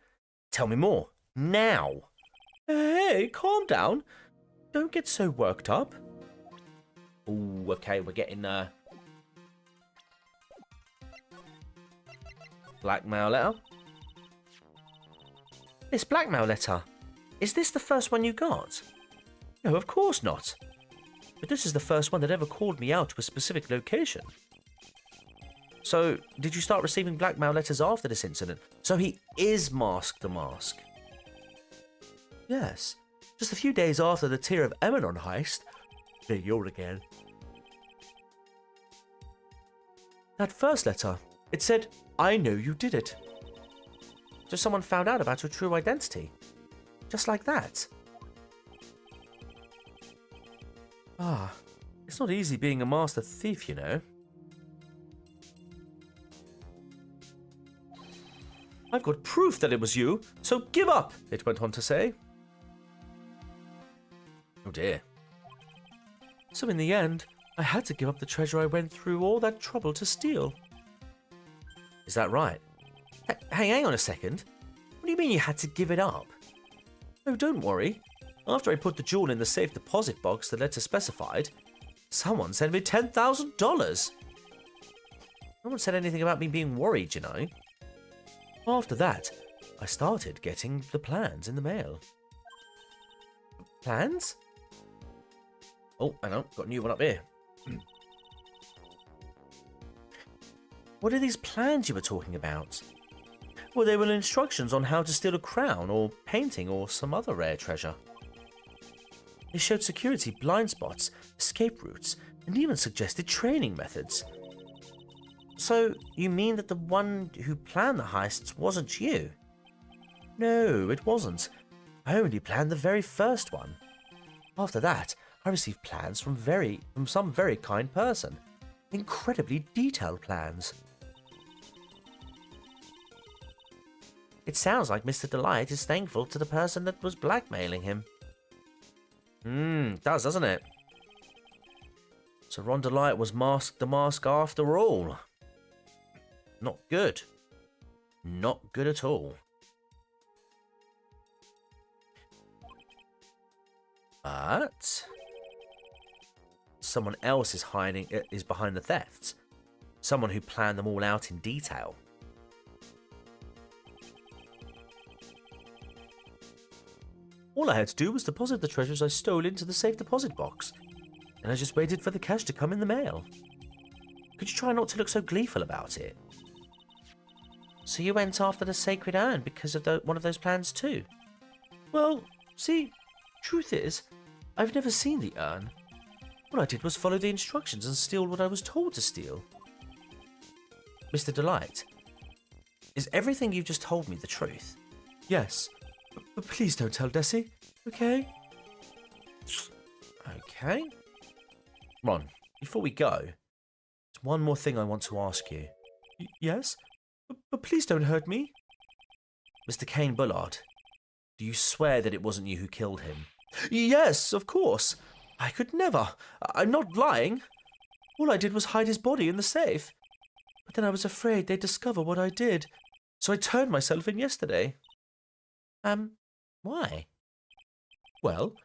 Tell me more. Now. Hey, calm down. Don't get so worked up. Ooh, okay, we're getting blackmail letter. This blackmail letter. Is this the first one you got? No, of course not. But this is the first one that ever called me out to a specific location. So, did you start receiving blackmail letters after this incident? So he is Mask the Mask? Yes. Just a few days after the Tear of Emanon heist. There you're again. That first letter, it said, I know you did it. So someone found out about your true identity. Just like that. Ah, it's not easy being a master thief, you know. I've got proof that it was you, so give up, it went on to say. Oh dear. So in the end, I had to give up the treasure I went through all that trouble to steal. Is that right? Hey, hang on a second. What do you mean you had to give it up? Oh, don't worry. After I put the jewel in the safe deposit box the letter specified, someone sent me $10,000. No one said anything about me being worried, you know. After that, I started getting the plans in the mail. Plans? Oh, hang on, got a new one up here. What are these plans you were talking about? Well, they were instructions on how to steal a crown or painting or some other rare treasure. They showed security blind spots, escape routes, and even suggested training methods. So, you mean that the one who planned the heists wasn't you? No, it wasn't. I only planned the very first one. After that, I received plans from some very kind person. Incredibly detailed plans. It sounds like Mr. Delight is thankful to the person that was blackmailing him. It does, doesn't it? So Ron Delight was Mask the Mask after all. Not good. Not good at all. But someone else is behind the thefts. Someone who planned them all out in detail. All I had to do was deposit the treasures I stole into the safe deposit box, and I just waited for the cash to come in the mail. Could you try not to look so gleeful about it? So you went after the sacred urn because of one of those plans too? Well, see, truth is, I've never seen the urn. All I did was follow the instructions and steal what I was told to steal. Mr. Delight, is everything you've just told me the truth? Yes, but please don't tell Desi, okay? Okay. Ron, before we go, there's one more thing I want to ask you. Yes? But please don't hurt me. Mr. Kane Bullard, do you swear that it wasn't you who killed him? Yes, of course. I could never. I'm not lying. All I did was hide his body in the safe. But then I was afraid they'd discover what I did. So I turned myself in yesterday. Why? Well,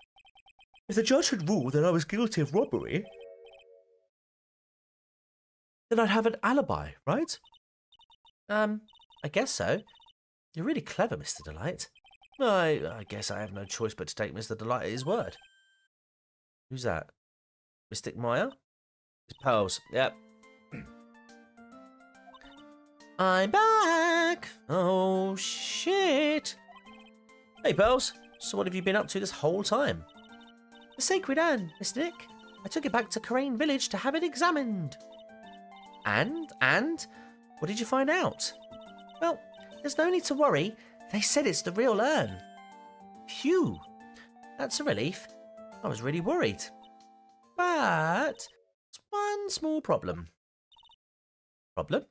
if the judge had ruled that I was guilty of robbery, then I'd have an alibi, right? I guess so. You're really clever, Mr. Delight. I guess I have no choice but to take Mr. Delight at his word. Who's that? Mystic Maya? It's Pearls. Yep. I'm back! Oh, shit! Hey, Pearls. So what have you been up to this whole time? The sacred urn, Mr. Nick. I took it back to Crane Village to have it examined. And? What did you find out? Well, there's no need to worry. They said it's the real urn. Phew. That's a relief. I was really worried. But there's one small problem. Problem?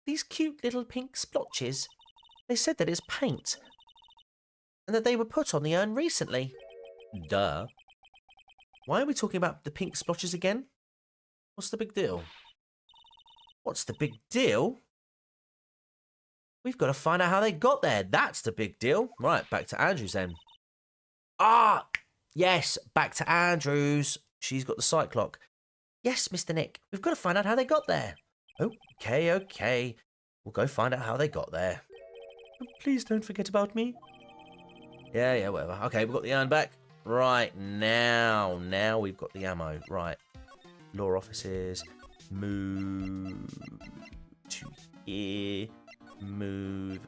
These cute little pink splotches. They said that it's paint. And that they were put on the urn recently. Duh. Why are we talking about the pink splotches again? What's the big deal? What's the big deal? We've got to find out how they got there. That's the big deal. Right, back to Andrews then. Ah, yes, back to Andrews. She's got the sight clock. Yes, Mr. Nick, we've got to find out how they got there. Okay. We'll go find out how they got there. Please don't forget about me. Yeah, whatever. Okay, we've got the urn back. Right, now we've got the ammo. Right. Law offices. Move to here. Move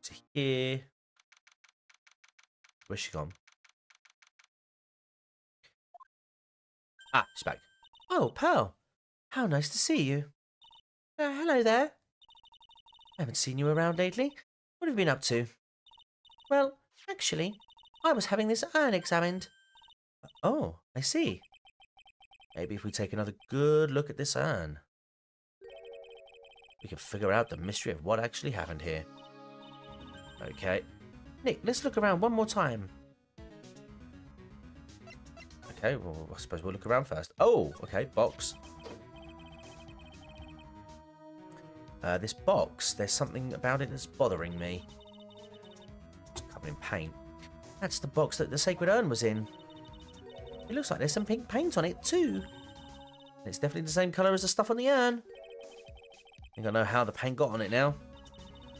to here. Where's she gone? Ah, she's back. Oh, Pearl. How nice to see you. Hello there. I haven't seen you around lately. What have you been up to? Well, actually, I was having this urn examined. Oh, I see. Maybe if we take another good look at this urn, we can figure out the mystery of what actually happened here. Okay. Nick, let's look around one more time. Okay, well, I suppose we'll look around first. Oh, okay, box. This box, there's something about it that's bothering me. It's covered in paint. That's the box that the sacred urn was in. It looks like there's some pink paint on it too. And it's definitely the same colour as the stuff on the urn. I think I know how the paint got on it now.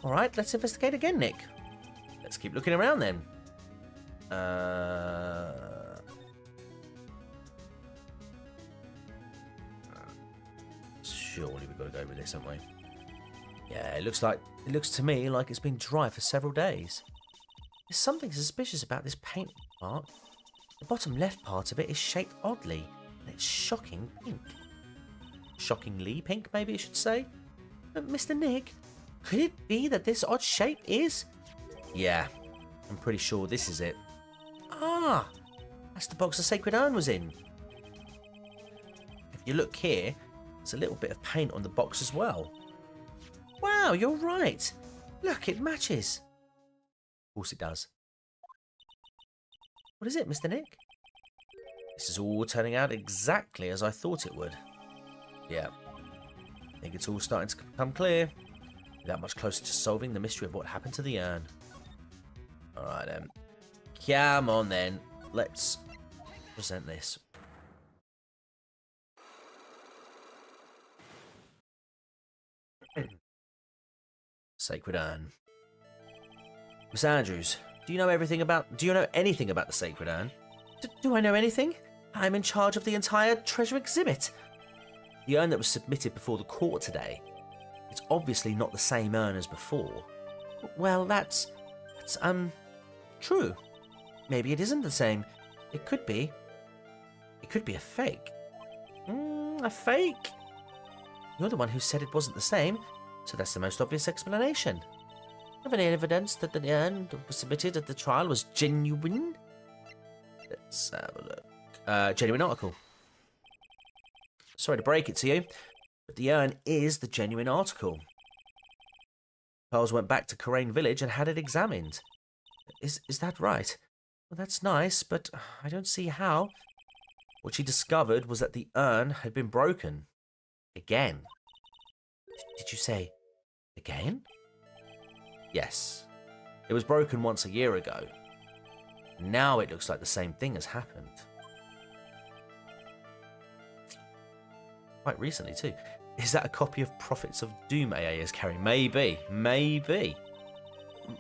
Alright, let's investigate again, Nick. Let's keep looking around then. Surely we've got to go with this, haven't we? Yeah, it looks to me like it's been dry for several days. There's something suspicious about this paint mark. The bottom left part of it is shaped oddly, and it's shocking pink. Shockingly pink, maybe I should say. But Mr. Nick, could it be that this odd shape is... Yeah, I'm pretty sure this is it. Ah, that's the box the sacred urn was in. If you look here, there's a little bit of paint on the box as well. Wow, you're right. Look, it matches. Of course it does. What is it, Mr. Nick? This is all turning out exactly as I thought it would. Yeah. I think it's all starting to become clear. We're that much closer to solving the mystery of what happened to the urn. Alright then. Come on then. Let's present this. Sacred urn. Miss Andrews, do you know anything about the sacred urn? Do I know anything? I'm in charge of the entire treasure exhibit. The urn that was submitted before the court today. It's obviously not the same urn as before. Well, that's true. Maybe it isn't the same. It could be. It could be a fake. A fake? You're the one who said it wasn't the same, so that's the most obvious explanation. Have any evidence that the urn that was submitted at the trial was genuine? Let's have a look. Genuine article. Sorry to break it to you, but the urn is the genuine article. Pearls went back to Corraine Village and had it examined. Is that right? Well, that's nice, but I don't see how. What she discovered was that the urn had been broken. Again. Did you say again? Yes. It was broken once a year ago. Now it looks like the same thing has happened. Quite recently too. Is that a copy of Prophets of Doom AA is carrying? Maybe. Maybe.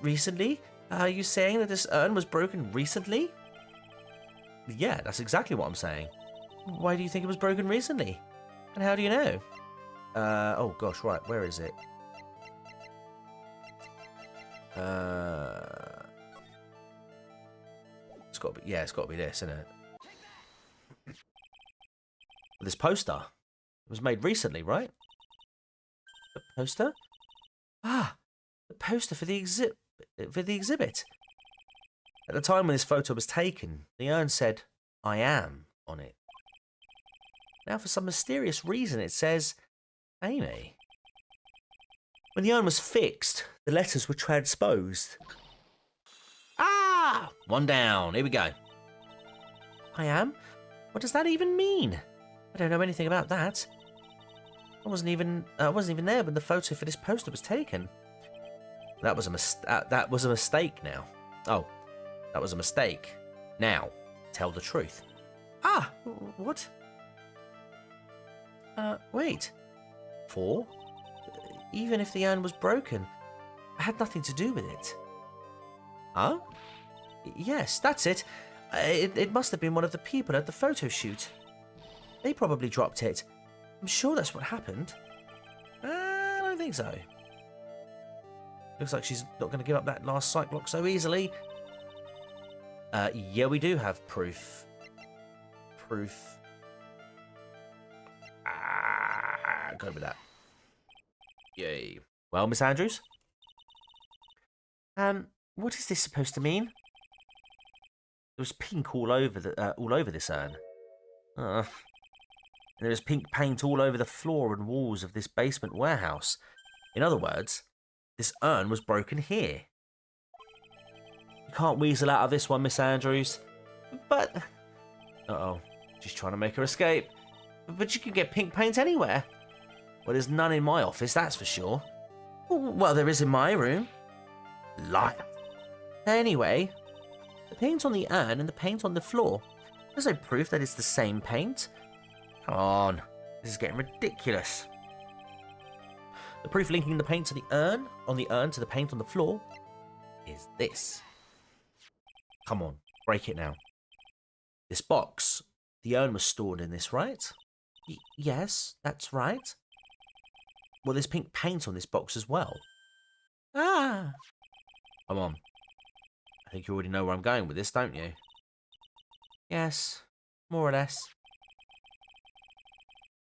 Recently? Are you saying that this urn was broken recently? Yeah, that's exactly what I'm saying. Why do you think it was broken recently? And how do you know? Oh gosh, right, where is it? It's got to be, yeah, it's got to be this, isn't it? This poster. It was made recently, right? The poster? Ah, the poster for the exhibit. At the time when this photo was taken, the urn said, "I am" on it. Now, for some mysterious reason, it says, "Amy." When the urn was fixed, the letters were transposed. Ah! One down. Here we go. I am? What does that even mean? I don't know anything about that. I wasn't even there when the photo for this poster was taken. That was a mistake now. Oh, that was a mistake. Now, tell the truth. Ah, what? Wait. 4? Even if the urn was broken, I had nothing to do with it. Huh? Yes, that's it. It must have been one of the people at the photo shoot. They probably dropped it. I'm sure that's what happened. I don't think so. Looks like she's not going to give up that last psych block so easily. Yeah, we do have proof. Go with that. Yay. Well, Miss Andrews? What is this supposed to mean? There was pink all over this urn. And there is pink paint all over the floor and walls of this basement warehouse. In other words, this urn was broken here. You can't weasel out of this one, Miss Andrews. But... Uh-oh. She's trying to make her escape. But you can get pink paint anywhere. Well, there's none in my office, that's for sure. Well, there is in my room. Liar. Anyway, the paint on the urn and the paint on the floor. There's no proof that it's the same paint. Come on. This is getting ridiculous. The proof linking the paint to the urn, on the urn to the paint on the floor, is this. Come on, break it now. This box, the urn was stored in this, right? Yes, that's right. Well, there's pink paint on this box as well. Ah! Come on. I think you already know where I'm going with this, don't you? Yes, more or less.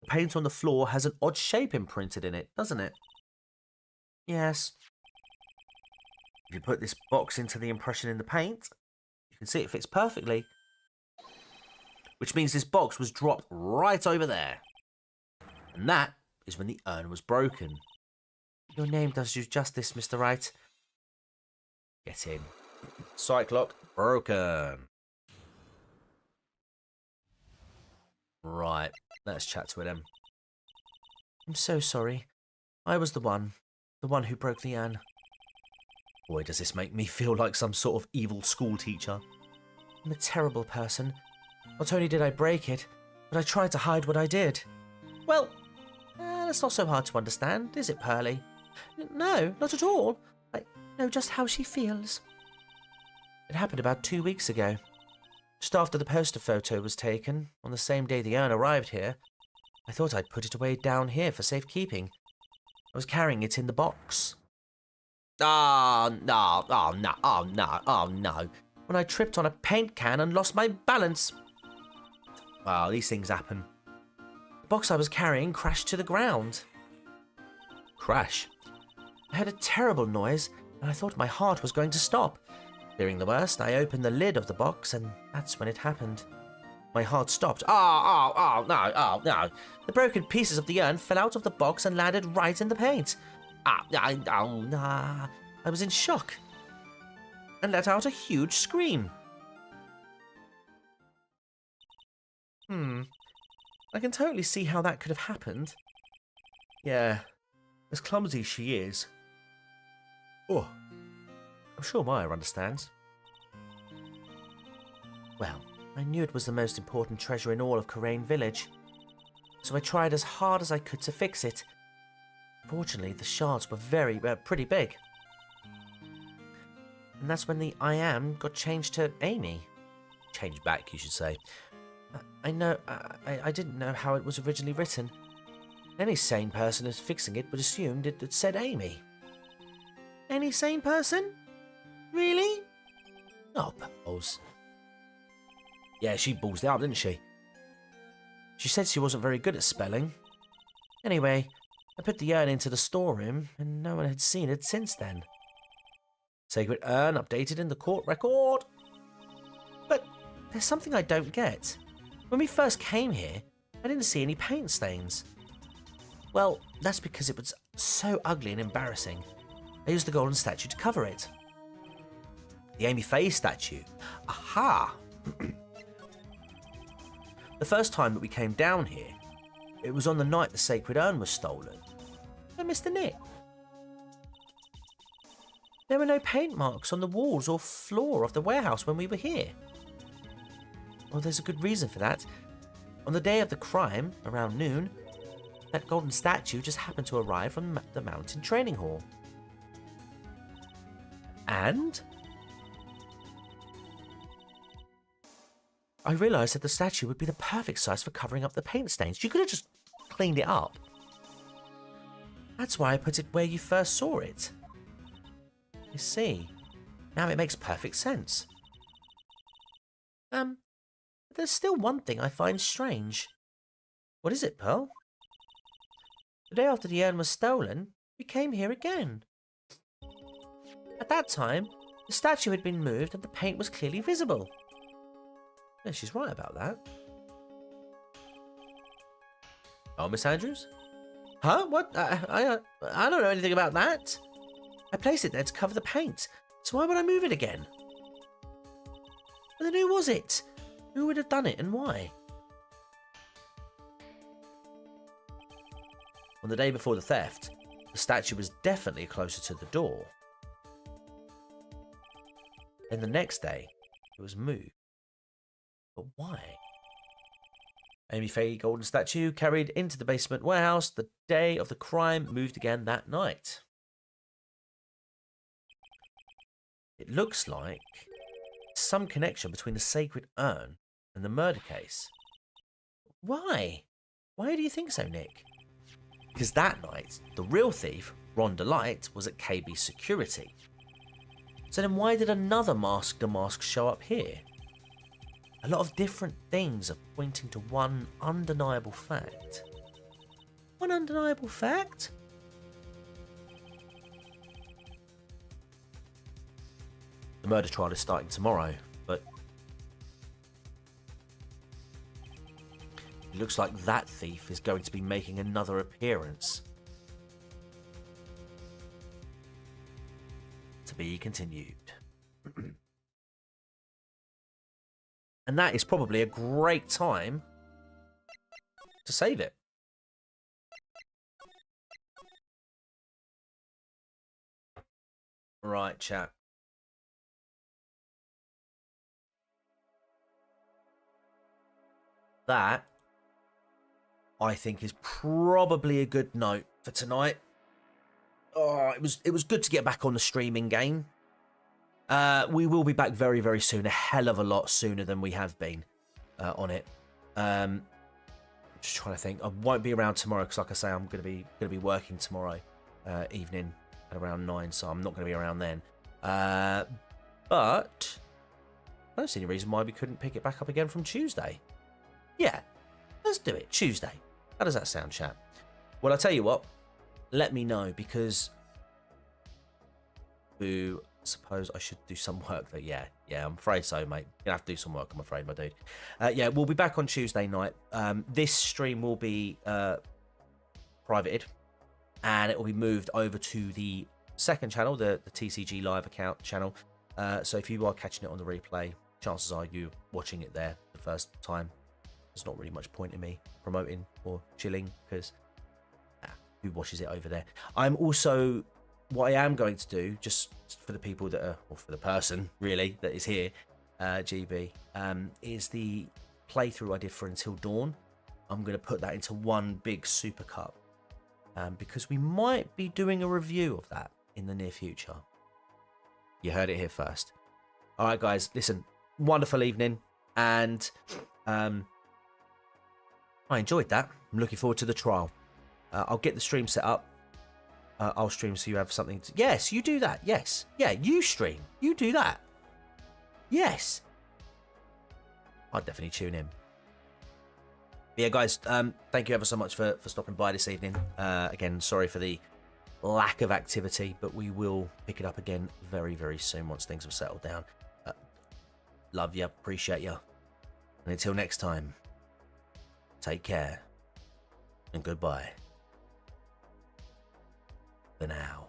The paint on the floor has an odd shape imprinted in it, doesn't it? Yes. If you put this box into the impression in the paint, you can see it fits perfectly. Which means this box was dropped right over there. And that is when the urn was broken. Your name does you justice, Mr. Wright. Get in. Psych lock broken. Right, let's chat to him. I'm so sorry. I was the one who broke the urn. Boy, does this make me feel like some sort of evil school teacher. I'm a terrible person. Not only did I break it, but I tried to hide what I did. Well, that's not so hard to understand, is it, Pearly? No, not at all. I know just how she feels. It happened about 2 weeks ago. Just after the poster photo was taken, on the same day the urn arrived here, I thought I'd put it away down here for safekeeping. I was carrying it in the box. Oh no. When I tripped on a paint can and lost my balance. Wow, these things happen. The box I was carrying crashed to the ground. Crash? I heard a terrible noise, and I thought my heart was going to stop. Fearing the worst, I opened the lid of the box, and that's when it happened. My heart stopped. No. The broken pieces of the urn fell out of the box and landed right in the paint. I was in shock and let out a huge scream. I can totally see how that could have happened. Yeah, as clumsy as she is. Oh, I'm sure Maya understands. Well, I knew it was the most important treasure in all of Karain Village, so I tried as hard as I could to fix it. Fortunately, the shards were pretty big. And that's when the I am got changed to Amy. Changed back, you should say. I didn't know how it was originally written. Any sane person who's fixing it would assume it said Amy. Any sane person? Really? Oh, balls. Yeah, she balls it up, didn't she? She said she wasn't very good at spelling. Anyway, I put the urn into the storeroom, and no one had seen it since then. Sacred urn updated in the court record. But there's something I don't get. When we first came here, I didn't see any paint stains. Well, that's because it was so ugly and embarrassing. I used the golden statue to cover it. The Amy Faye statue. Aha! The first time that we came down here, it was on the night the sacred urn was stolen. I missed the nick. There were no paint marks on the walls or floor of the warehouse when we were here. Well, there's a good reason for that. On the day of the crime, around noon, that golden statue just happened to arrive from the mountain training hall. And? I realised that the statue would be the perfect size for covering up the paint stains. You could have just cleaned it up. That's why I put it where you first saw it. You see, now it makes perfect sense. There's still one thing I find strange. What is it, Pearl? The day after the urn was stolen, we came here again. At that time, the statue had been moved and the paint was clearly visible. Yeah, she's right about that. Oh, Miss Andrews? Huh? What? I don't know anything about that. I placed it there to cover the paint, so why would I move it again? But then who was it? Who would have done it and why? On the day before the theft, the statue was definitely closer to the door. Then the next day, it was moved. But why? Amy Faye golden statue carried into the basement warehouse the day of the crime, moved again that night. It looks like some connection between the sacred urn and the murder case. Why? Why do you think so, Nick? Because that night, the real thief, Ron Delight, was at KB Security. So then why did another masked mask show up here? A lot of different things are pointing to one undeniable fact. One undeniable fact? The murder trial is starting tomorrow, but it looks like that thief is going to be making another appearance. To be continued. And that is probably a great time to save it. Right, chat. That, I think, is probably a good note for tonight. Oh, it was good to get back on the streaming game. We will be back very, very soon. A hell of a lot sooner than we have been on it. Just trying to think. I won't be around tomorrow because, like I say, I'm going to be working tomorrow evening at around 9, so I'm not going to be around then. But I don't see any reason why we couldn't pick it back up again from Tuesday. Yeah, let's do it. Tuesday. How does that sound, chat? Well, I'll tell you what. Let me know, because I suppose I should do some work though. Yeah, I'm afraid so, mate. Gonna have to do some work, I'm afraid, my dude. Yeah, we'll be back on Tuesday night. This stream will be privated, and it will be moved over to the second channel, the TCG Live account channel. So if you are catching it on the replay, chances are you watching it there the first time. There's not really much point in me promoting or chilling, because who watches it over there? I'm also, what I am going to do, just for the people that are, or for the person really that is here, GB, is the playthrough I did for Until Dawn. I'm going to put that into one big super cup, because we might be doing a review of that in the near future. You heard it here first. All right, guys, listen, wonderful evening, and I enjoyed that. I'm looking forward to the trial. I'll get the stream set up. I'll stream so you have something to... Yes, you do that. Yes. Yeah, you stream. You do that. Yes. I'll definitely tune in. But yeah, guys, thank you ever so much for stopping by this evening. Again, sorry for the lack of activity, but we will pick it up again very, very soon once things have settled down. Love you. Appreciate you. And until next time, take care and goodbye for now.